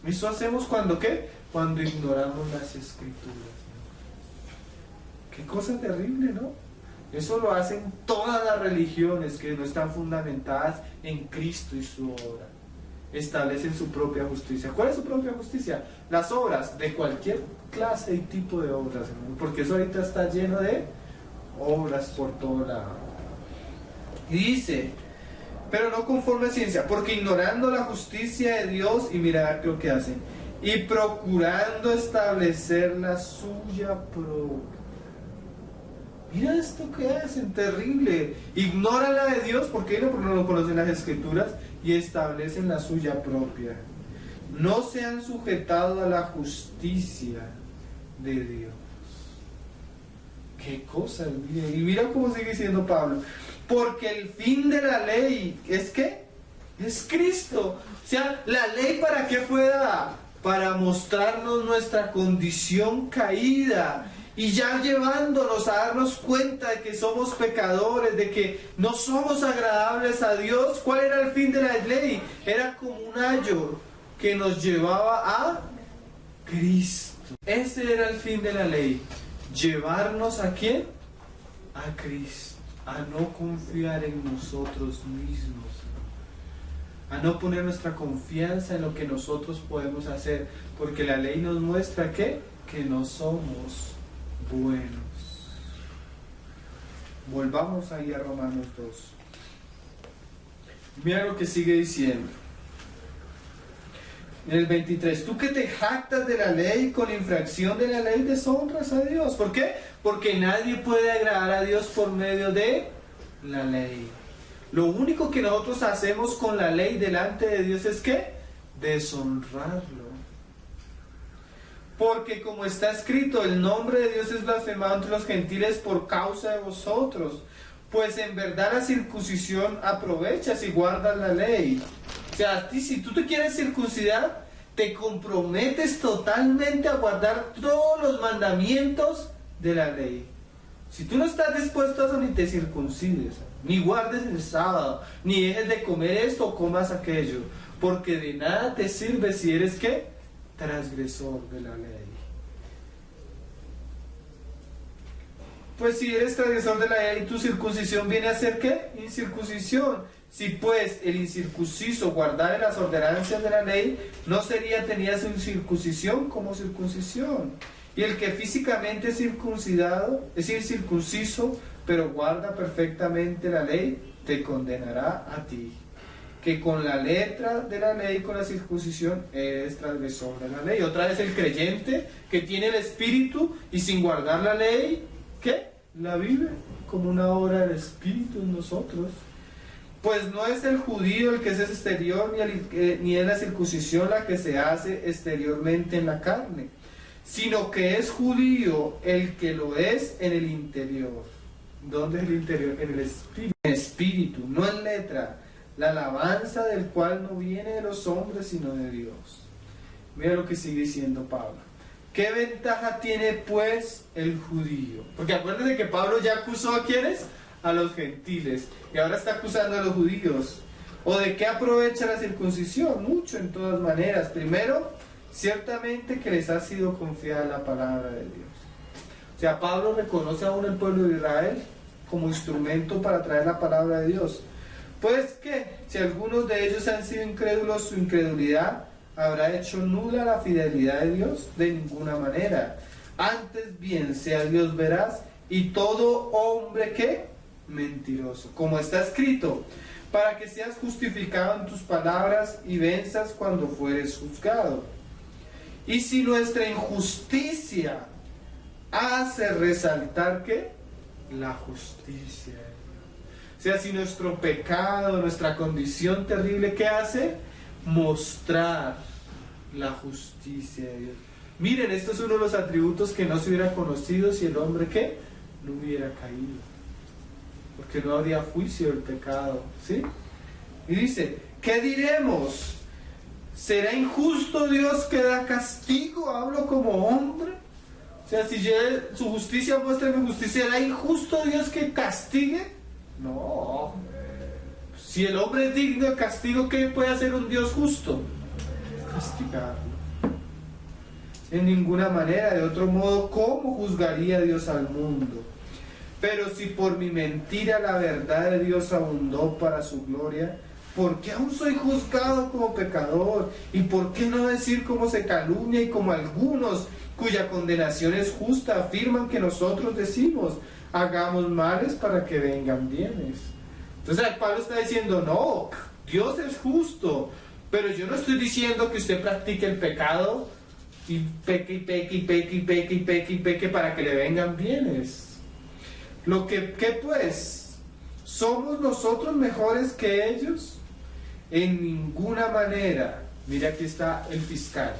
Eso hacemos cuando ¿qué? Cuando ignoramos las escrituras. Qué cosa terrible, ¿no? Eso lo hacen todas las religiones que no están fundamentadas en Cristo y su obra. Establecen su propia justicia. ¿Cuál es su propia justicia? Las obras, de cualquier clase y tipo de obras, hermano, porque eso ahorita está lleno de obras por todo lado. Y dice, pero no conforme a ciencia, porque ignorando la justicia de Dios, y mirad lo que hacen, y procurando establecer la suya propia. Mira esto que hacen, terrible. Ignoran la de Dios, ¿por qué no? Porque no conocen las escrituras, y establecen la suya propia. No se han sujetado a la justicia de Dios. Qué cosa, y mira cómo sigue diciendo Pablo. Porque el fin de la ley es ¿qué? Es Cristo. O sea, ¿la ley para qué fue dada? Para mostrarnos nuestra condición caída y ya llevándonos a darnos cuenta de que somos pecadores, de que no somos agradables a Dios. ¿Cuál era el fin de la ley? Era como un ayo que nos llevaba a Cristo. Ese era el fin de la ley. ¿Llevarnos a quién? A Cristo. A no confiar en nosotros mismos. A no poner nuestra confianza en lo que nosotros podemos hacer. Porque la ley nos muestra que no somos buenos. Volvamos ahí a Romanos 2. Mira lo que sigue diciendo. En el 23, tú que te jactas de la ley, con infracción de la ley deshonras a Dios. ¿Por qué? Porque nadie puede agradar a Dios por medio de la ley. Lo único que nosotros hacemos con la ley delante de Dios es ¿qué? Deshonrarlo. Porque como está escrito, el nombre de Dios es blasfemado entre los gentiles por causa de vosotros. Pues en verdad la circuncisión aprovecha si guardas la ley. O sea, a ti, si tú te quieres circuncidar, te comprometes totalmente a guardar todos los mandamientos de la ley. Si tú no estás dispuesto a eso, ni te circuncides, ni guardes el sábado, ni dejes de comer esto o comas aquello, porque de nada te sirve si eres ¿qué? Transgresor de la ley. Pues si eres transgresor de la ley, tu circuncisión viene a ser ¿qué? Incircuncisión. Si pues el incircunciso guardara las ordenanzas de la ley, no tenía su incircuncisión como circuncisión. Y el que físicamente es circuncidado, es incircunciso, pero guarda perfectamente la ley, te condenará a ti. Que con la letra de la ley, con la circuncisión, eres transgresor de la ley. Otra vez el creyente que tiene el Espíritu y sin guardar la ley, ¿qué? La vive como una obra del Espíritu en nosotros. Pues no es el judío el que es exterior, ni es la circuncisión la que se hace exteriormente en la carne, sino que es judío el que lo es en el interior. ¿Dónde es el interior? En el espíritu. En espíritu, no en letra. La alabanza del cual no viene de los hombres, sino de Dios. Mira lo que sigue diciendo Pablo. ¿Qué ventaja tiene pues el judío? Porque acuérdense que Pablo ya acusó a ¿quiénes? A los gentiles. Y ahora está acusando a los judíos. ¿O de qué aprovecha la circuncisión? Mucho, en todas maneras. Primero, ciertamente que les ha sido confiada la palabra de Dios. O sea, Pablo reconoce aún el pueblo de Israel como instrumento para traer la palabra de Dios. Pues que, si algunos de ellos han sido incrédulos, su incredulidad habrá hecho nula la fidelidad de Dios. De ninguna manera. Antes bien, sea Dios veraz y todo hombre que mentiroso. Como está escrito, para que seas justificado en tus palabras y venzas cuando fueres juzgado. Y si nuestra injusticia hace resaltar ¿qué? La justicia. O sea, si nuestro pecado, nuestra condición terrible, ¿qué hace? Mostrar la justicia de Dios. Miren, esto es uno de los atributos que no se hubiera conocido si el hombre ¿qué? No hubiera caído. Porque no habría juicio del pecado, ¿sí? Y dice, ¿qué diremos? ¿Será injusto Dios que da castigo? Hablo como hombre. O sea, si su justicia muestra mi justicia, ¿será injusto Dios que castigue? No. Si el hombre es digno de castigo, ¿qué puede hacer un Dios justo? Castigarlo. En ninguna manera. De otro modo, ¿cómo juzgaría Dios al mundo? Pero si por mi mentira la verdad de Dios abundó para su gloria, ¿por qué aún soy juzgado como pecador? ¿Y por qué no decir cómo se calumnia y como algunos cuya condenación es justa afirman que nosotros decimos, hagamos males para que vengan bienes? Entonces Pablo está diciendo, no, Dios es justo, pero yo no estoy diciendo que usted practique el pecado y peque y peque y peque y peque y peque y peque para que le vengan bienes. ¿Qué pues? ¿Somos nosotros mejores que ellos? En ninguna manera. Mira, aquí está el fiscal.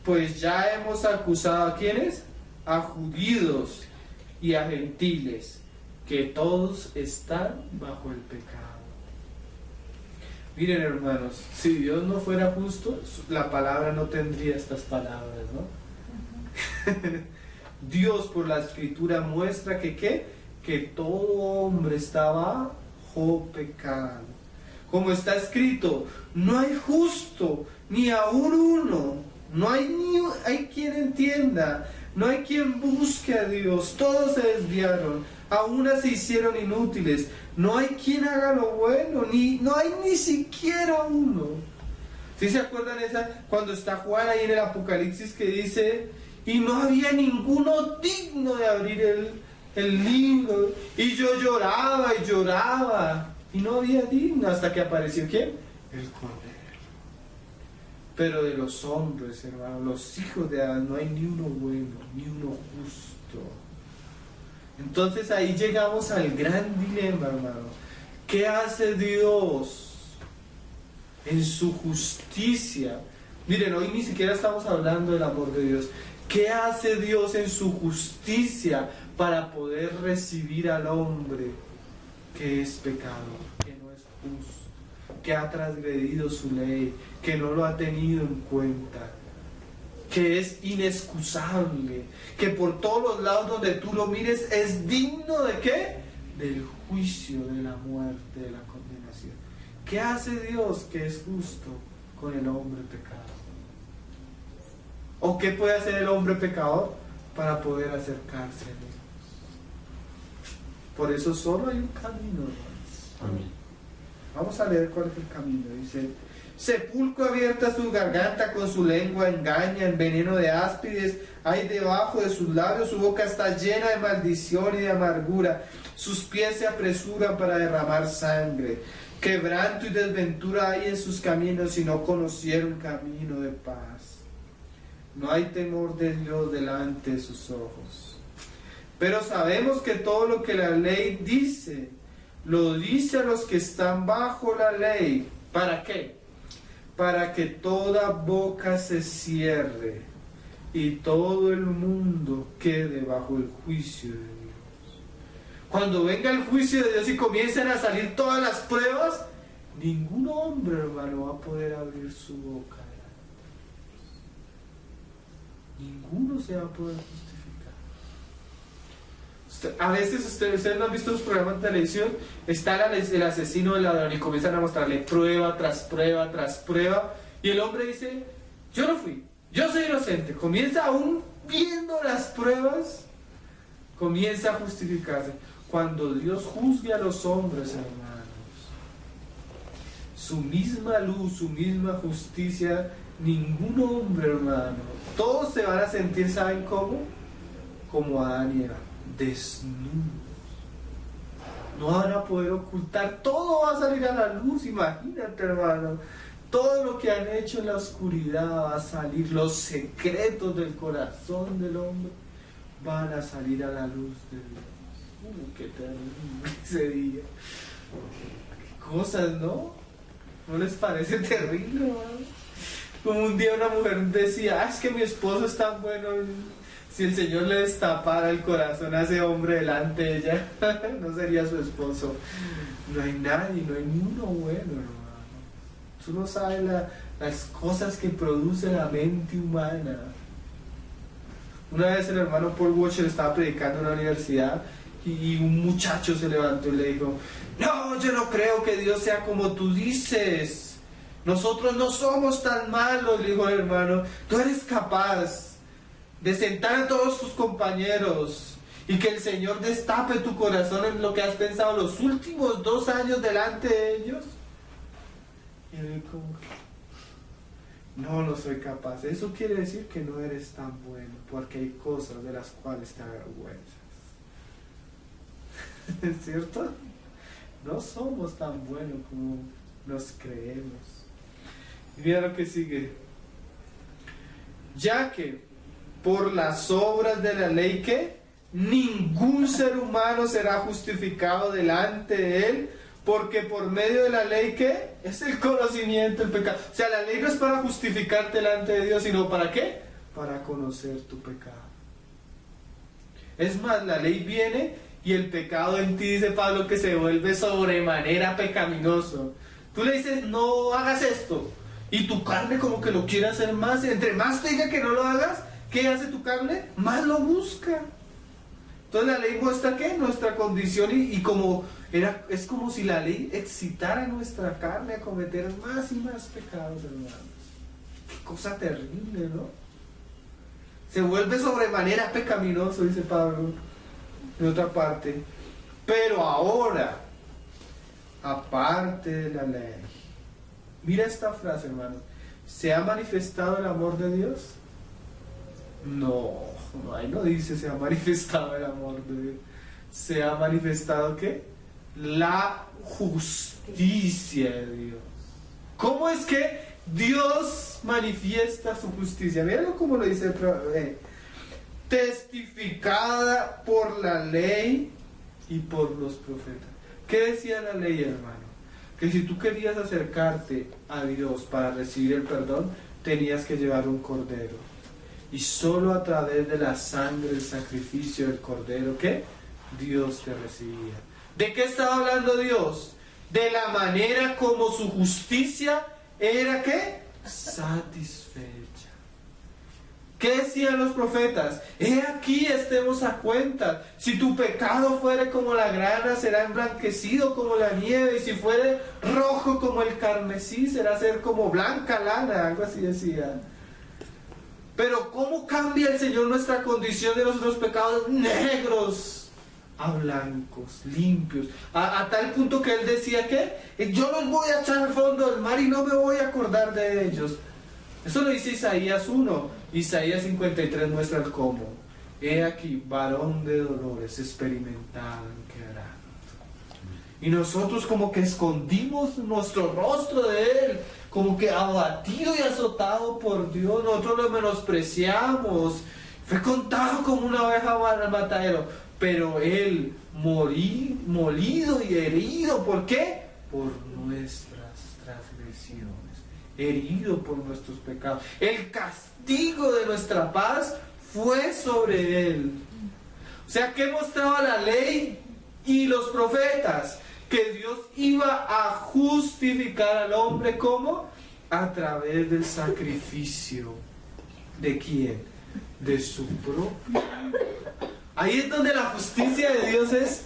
Pues ya hemos acusado a ¿quiénes? A judíos y a gentiles, que todos están bajo el pecado. Miren, hermanos, si Dios no fuera justo, la palabra no tendría estas palabras, ¿no? Dios por la escritura muestra que ¿qué? Que todo hombre está bajo pecado. Como está escrito, no hay justo, ni aun uno, no hay quien entienda, no hay quien busque a Dios, todos se desviaron, a una se hicieron inútiles, no hay quien haga lo bueno, no hay ni siquiera uno. ¿Sí se acuerdan cuando está Juan ahí en el Apocalipsis que dice, y no había ninguno digno de abrir el libro, y yo lloraba y lloraba, y no había digno, hasta que apareció ¿quién? El Cordero. Pero de los hombres, hermanos, los hijos de Adán, no hay ni uno bueno, ni uno justo. Entonces ahí llegamos al gran dilema, hermano. ¿Qué hace Dios en su justicia? Miren, hoy ni siquiera estamos hablando del amor de Dios. ¿Qué hace Dios en su justicia para poder recibir al hombre que es pecador, que no es justo, que ha transgredido su ley, que no lo ha tenido en cuenta, que es inexcusable, que por todos los lados donde tú lo mires es digno de ¿qué? Del juicio, de la muerte, de la condenación? ¿Qué hace Dios que es justo con el hombre pecador? ¿O qué puede hacer el hombre pecador para poder acercarse a Dios? Por eso solo hay un camino, hermanos. Amén. Vamos a leer cuál es el camino. Dice: sepulcro abierta su garganta, con su lengua engaña, en veneno de áspides hay debajo de sus labios, su boca está llena de maldición y de amargura, sus pies se apresuran para derramar sangre, quebranto y desventura hay en sus caminos, y no conocieron camino de paz. No hay temor de Dios delante de sus ojos. Pero sabemos que todo lo que la ley dice, lo dice a los que están bajo la ley. ¿Para qué? Para que toda boca se cierre y todo el mundo quede bajo el juicio de Dios. Cuando venga el juicio de Dios y comiencen a salir todas las pruebas, ningún hombre, hermano, va a poder abrir su boca. Ninguno se va a poder justificar. A veces ustedes no han visto los programas de televisión, está el asesino del ladrón y comienzan a mostrarle prueba tras prueba tras prueba, y el hombre dice: yo no fui, yo soy inocente. Comienza, aún viendo las pruebas, comienza a justificarse. Cuando Dios juzgue a los hombres, hermanos, su misma luz, su misma justicia, ningún hombre, hermano, todos se van a sentir, ¿saben cómo? Como Adán y Eva, desnudos. No van a poder ocultar, todo va a salir a la luz. Imagínate, hermano, todo lo que han hecho en la oscuridad va a salir, los secretos del corazón del hombre van a salir a la luz de Dios. Qué terrible ese día. Qué cosas, ¿no? ¿No les parece terrible, hermano? Como un día una mujer decía: es que mi esposo es tan bueno. Si el Señor le destapara el corazón a ese hombre delante de ella, no sería su esposo. No hay nadie, no hay ni uno bueno, hermano. Tú no sabes las cosas que produce la mente humana. Una vez el hermano Paul Washer estaba predicando en la universidad y un muchacho se levantó y le dijo: no, yo no creo que Dios sea como tú dices. Nosotros no somos tan malos, le dijo el hermano. Tú eres capaz de sentar a todos tus compañeros y que el Señor destape tu corazón en lo que has pensado los últimos 2 años delante de ellos. Y él dijo: no soy capaz. Eso quiere decir que no eres tan bueno, porque hay cosas de las cuales te avergüenzas. ¿Es cierto? No somos tan buenos como nos creemos. Y mira lo que sigue: ya que por las obras de la ley, que ningún ser humano será justificado delante de él, porque por medio de la ley, que es el conocimiento del pecado. O sea, la ley no es para justificarte delante de Dios, sino ¿para qué? Para conocer tu pecado. Es más, la ley viene y el pecado en ti, dice Pablo, que se vuelve sobremanera pecaminoso. Tú le dices, no hagas esto, y tu carne como que lo quiere hacer más. Entre más te diga que no lo hagas, ¿qué hace tu carne? Más lo busca. Entonces la ley muestra ¿qué? Nuestra condición y es como si la ley excitara nuestra carne a cometer más y más pecados, hermanos. Qué cosa terrible, ¿no? Se vuelve sobremanera pecaminoso, dice Pablo en otra parte. Pero ahora, aparte de la ley, mira esta frase, hermano. ¿Se ha manifestado el amor de Dios? No, ahí no dice se ha manifestado el amor de Dios. Se ha manifestado ¿qué? La justicia de Dios. ¿Cómo es que Dios manifiesta su justicia? Míralo como lo dice, testificada por la ley y por los profetas. ¿Qué decía la ley, hermano? Que si tú querías acercarte a Dios para recibir el perdón, tenías que llevar un cordero. Y solo a través de la sangre, el sacrificio del cordero, ¿qué? Dios te recibía. ¿De qué estaba hablando Dios? De la manera como su justicia era ¿qué? Satisfecha. ¿Qué decían los profetas? He aquí estemos a cuenta. Si tu pecado fuere como la grana, será emblanquecido como la nieve. Y si fuere rojo como el carmesí, será ser como blanca lana. Algo así decía. Pero ¿cómo cambia el Señor nuestra condición de nuestros pecados negros a blancos, limpios? A tal punto que Él decía que yo los voy a echar al fondo del mar y no me voy a acordar de ellos. Eso lo dice Isaías 1. Isaías 53 muestra el cómo. He aquí, varón de dolores, experimentado en quebranto. Y nosotros como que escondimos nuestro rostro de Él, como que abatido y azotado por Dios, nosotros lo menospreciamos. Fue contado como una oveja al matadero, pero Él molido y herido. ¿Por qué? Por nuestras transgresiones, herido por nuestros pecados. El castigo de nuestra paz fue sobre Él. O sea, ¿qué mostraba la ley y los profetas? Que Dios iba a justificar al hombre, ¿cómo? A través del sacrificio. ¿De quién? De su propio. Ahí es donde la justicia de Dios es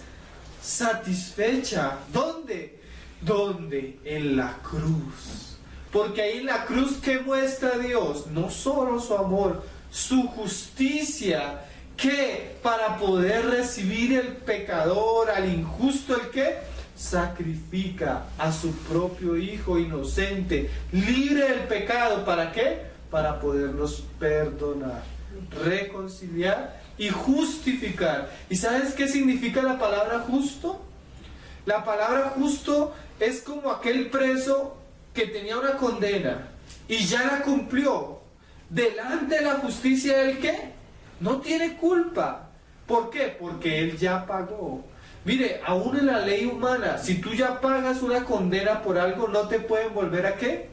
satisfecha. ¿Dónde? ¿Dónde? En la cruz. Porque ahí en la cruz, ¿qué muestra Dios? No solo su amor, su justicia, que para poder recibir el pecador, al injusto, ¿el qué? Sacrifica a su propio Hijo inocente, libre del pecado. ¿Para qué? Para podernos perdonar, reconciliar y justificar. ¿Y sabes qué significa la palabra justo? La palabra justo es como aquel preso que tenía una condena y ya la cumplió. Delante de la justicia del ¿qué? No tiene culpa. ¿Por qué? Porque él ya pagó. Mire, aún en la ley humana, si tú ya pagas una condena por algo, no te pueden volver a ¿qué?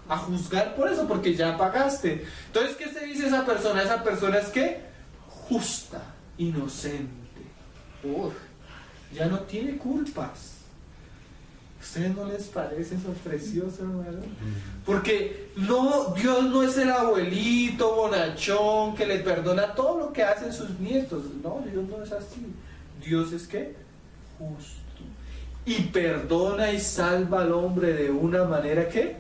A juzgar por eso, porque ya pagaste. Entonces, ¿qué se dice esa persona? Esa persona es ¿qué? Justa, inocente. Ya no tiene culpas. ¿A ustedes no les parece eso precioso, hermano? Porque no, Dios no es el abuelito bonachón que le perdona todo lo que hacen sus nietos. No, Dios no es así. Dios es ¿qué? Justo. Y perdona y salva al hombre de una manera ¿qué?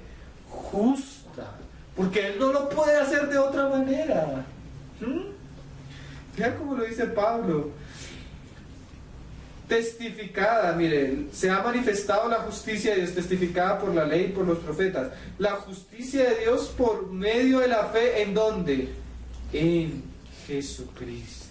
Justa. Porque Él no lo puede hacer de otra manera. Mira cómo lo dice Pablo. Testificada, mire, se ha manifestado la justicia de Dios, testificada por la ley y por los profetas. La justicia de Dios por medio de la fe, ¿en dónde? En Jesucristo.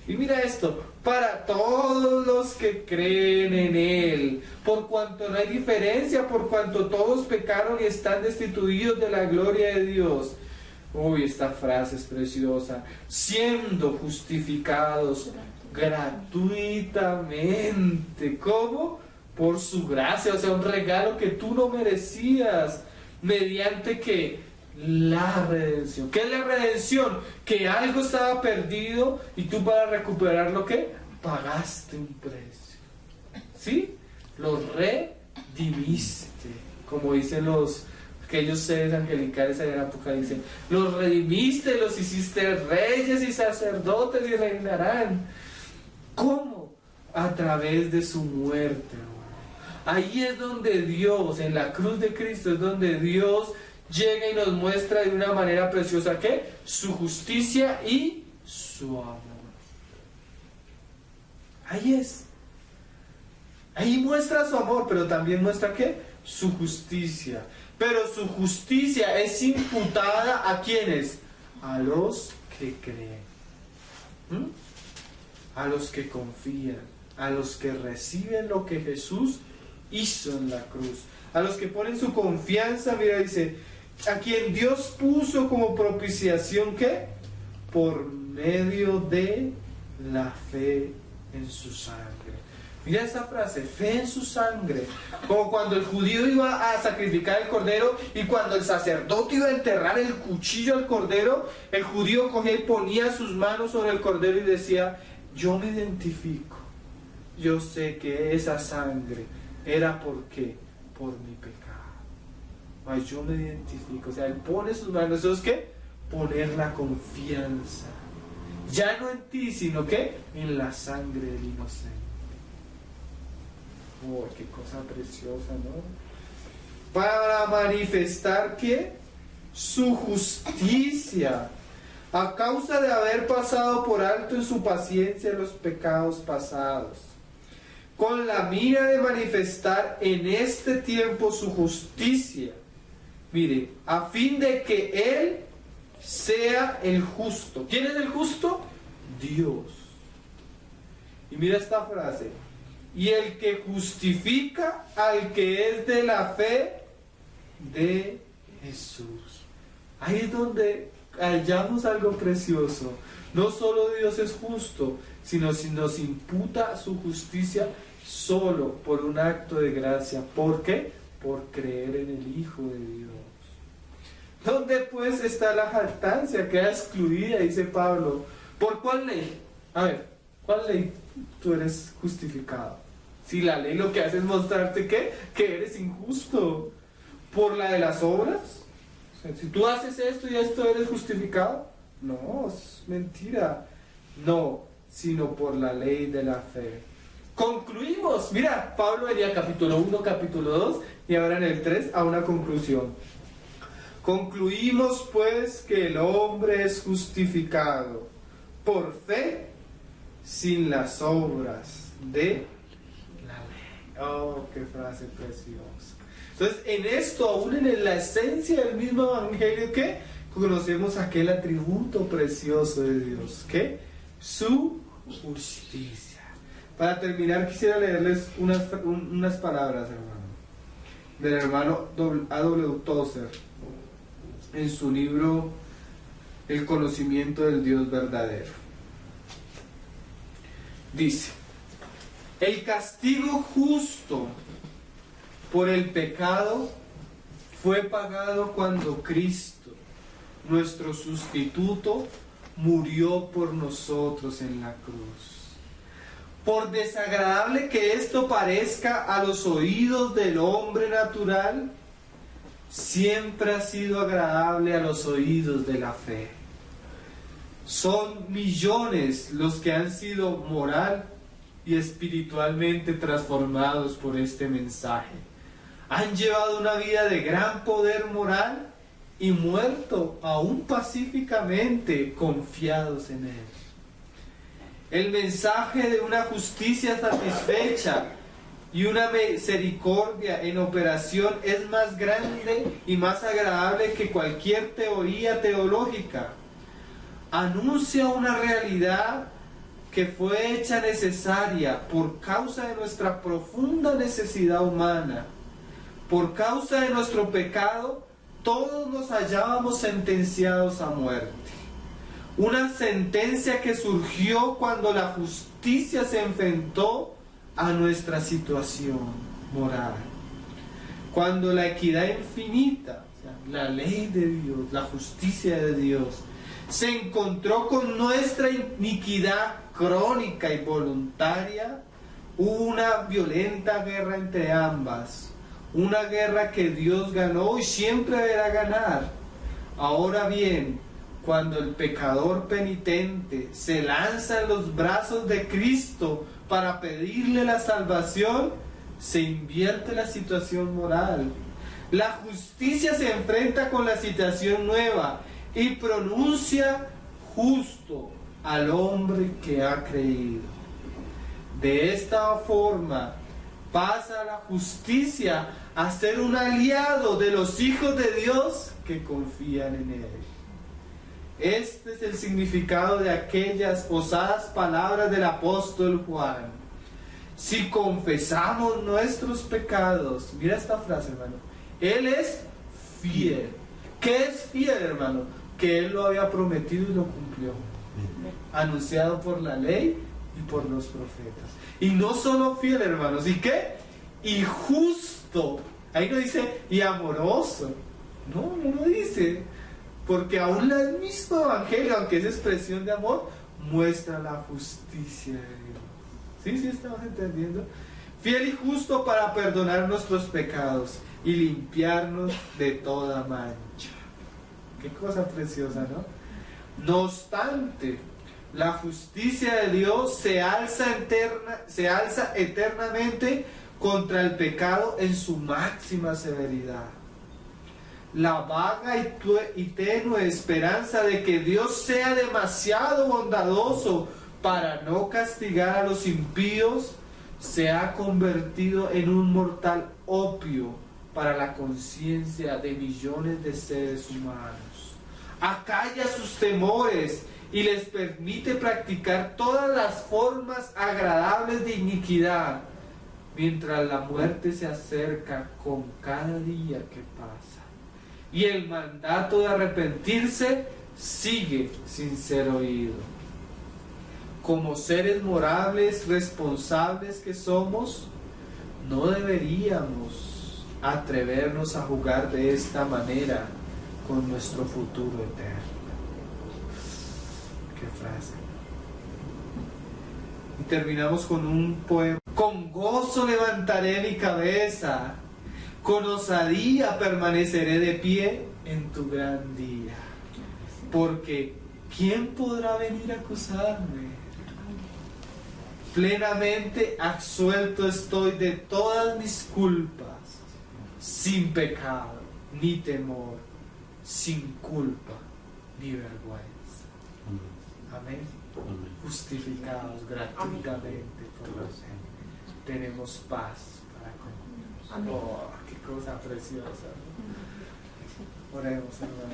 Y mira esto, para todos los que creen en Él, por cuanto no hay diferencia, por cuanto todos pecaron y están destituidos de la gloria de Dios. Uy, esta frase es preciosa. Siendo justificados gratuitamente. ¿Cómo? Por su gracia, o sea, un regalo que tú no merecías, mediante que la redención. ¿Qué es la redención? Que algo estaba perdido y tú para recuperarlo, ¿qué? Pagaste un precio. ¿Sí? Lo redimiste. como dicen aquellos seres angelicales allá en Apocalipsis, los redimiste, los hiciste reyes y sacerdotes y reinarán. ¿Cómo? A través de su muerte, hermano. Ahí es donde Dios, en la cruz de Cristo, es donde Dios llega y nos muestra de una manera preciosa, ¿qué? Su justicia y su amor. Ahí es. Ahí muestra su amor, pero también muestra, ¿qué? Su justicia. Pero su justicia es imputada ¿a quiénes? A los que creen. A los que confían. A los que reciben lo que Jesús hizo en la cruz. A los que ponen su confianza, mira, dice, a quien Dios puso como propiciación, ¿qué? Por medio de la fe en su sangre. Mira esa frase, fe en su sangre. Como cuando el judío iba a sacrificar el cordero y cuando el sacerdote iba a enterrar el cuchillo al cordero, el judío cogía y ponía sus manos sobre el cordero y decía, yo me identifico, yo sé que esa sangre era por qué, por mi pecado. Ay, yo me identifico, o sea, él pone sus manos, ¿eso es qué? Poner la confianza, ya no en ti, sino que en la sangre del inocente. Oh, qué cosa preciosa, ¿no? Para manifestar ¿qué? Su justicia, a causa de haber pasado por alto en su paciencia los pecados pasados, con la mira de manifestar en este tiempo su justicia. Mire, a fin de que Él sea el justo. ¿Quién es el justo? Dios. Y mira esta frase. Y el que justifica al que es de la fe de Jesús. Ahí es donde hallamos algo precioso. No solo Dios es justo, sino si nos imputa su justicia solo por un acto de gracia. ¿Por qué? Por creer en el Hijo de Dios. ¿Dónde pues está la jactancia? Queda excluida, dice Pablo. ¿Por cuál ley? A ver, ¿cuál ley tú eres justificado? Si la ley lo que hace es mostrarte que eres injusto. ¿Por la de las obras? O sea, si tú haces esto y esto, ¿eres justificado? No, es mentira. No, sino por la ley de la fe. Concluimos. Mira, Pablo venía capítulo 1, capítulo 2 y ahora en el 3 a una conclusión. Concluimos pues que el hombre es justificado por fe sin las obras de la ley. Oh, qué frase preciosa. Entonces, en esto, aún en la esencia del mismo evangelio, ¿qué? Conocemos aquel atributo precioso de Dios, ¿qué? Su justicia. Para terminar, quisiera leerles unas palabras, hermano, del hermano A.W. Tozer, en su libro El conocimiento del Dios verdadero. Dice: el castigo justo por el pecado fue pagado cuando Cristo, nuestro sustituto, murió por nosotros en la cruz. Por desagradable que esto parezca a los oídos del hombre natural, siempre ha sido agradable a los oídos de la fe. Son millones los que han sido moral y espiritualmente transformados por este mensaje. Han llevado una vida de gran poder moral y muerto aún pacíficamente confiados en Él. El mensaje de una justicia satisfecha y una misericordia en operación es más grande y más agradable que cualquier teoría teológica. Anuncia una realidad que fue hecha necesaria por causa de nuestra profunda necesidad humana. Por causa de nuestro pecado, todos nos hallábamos sentenciados a muerte. Una sentencia que surgió cuando la justicia se enfrentó a nuestra situación moral. Cuando la equidad infinita, o sea, la ley de Dios, la justicia de Dios, se encontró con nuestra iniquidad crónica y voluntaria, hubo una violenta guerra entre ambas. una guerra que Dios ganó y siempre deberá ganar. Ahora bien, cuando el pecador penitente se lanza en los brazos de Cristo para pedirle la salvación, se invierte la situación moral. La justicia se enfrenta con la situación nueva y pronuncia justo al hombre que ha creído. De esta forma pasa la justicia a ser un aliado de los hijos de Dios que confían en Él. Este es el significado de aquellas osadas palabras del apóstol Juan. Si confesamos nuestros pecados, mira esta frase, hermano, Él es fiel. ¿Qué es fiel, hermano? Que Él lo había prometido y lo cumplió. Anunciado por la ley y por los profetas. Y no solo fiel, hermanos, ¿y qué? Y justo. Ahí no dice, y amoroso. No dice. Porque aún el mismo evangelio, aunque es expresión de amor, muestra la justicia de Dios. ¿Sí estamos entendiendo? Fiel y justo para perdonar nuestros pecados y limpiarnos de toda mancha. Qué cosa preciosa, ¿no? No obstante, la justicia de Dios se alza eternamente contra el pecado en su máxima severidad. La vaga y tenue esperanza de que Dios sea demasiado bondadoso para no castigar a los impíos se ha convertido en un mortal opio para la conciencia de millones de seres humanos. Acalla sus temores y les permite practicar todas las formas agradables de iniquidad, mientras la muerte se acerca con cada día que pasa. Y el mandato de arrepentirse sigue sin ser oído. Como seres morales responsables que somos, no deberíamos atrevernos a jugar de esta manera con nuestro futuro eterno. Qué frase. Y terminamos con un poema. Con gozo levantaré mi cabeza, con osadía permaneceré de pie en tu gran día. Porque ¿quién podrá venir a acusarme? Plenamente absuelto estoy de todas mis culpas, sin pecado ni temor, sin culpa ni vergüenza. Amén. Justificados gratuitamente por la fe, tenemos paz para con Dios. Oh, qué cosa preciosa. Oremos, hermano.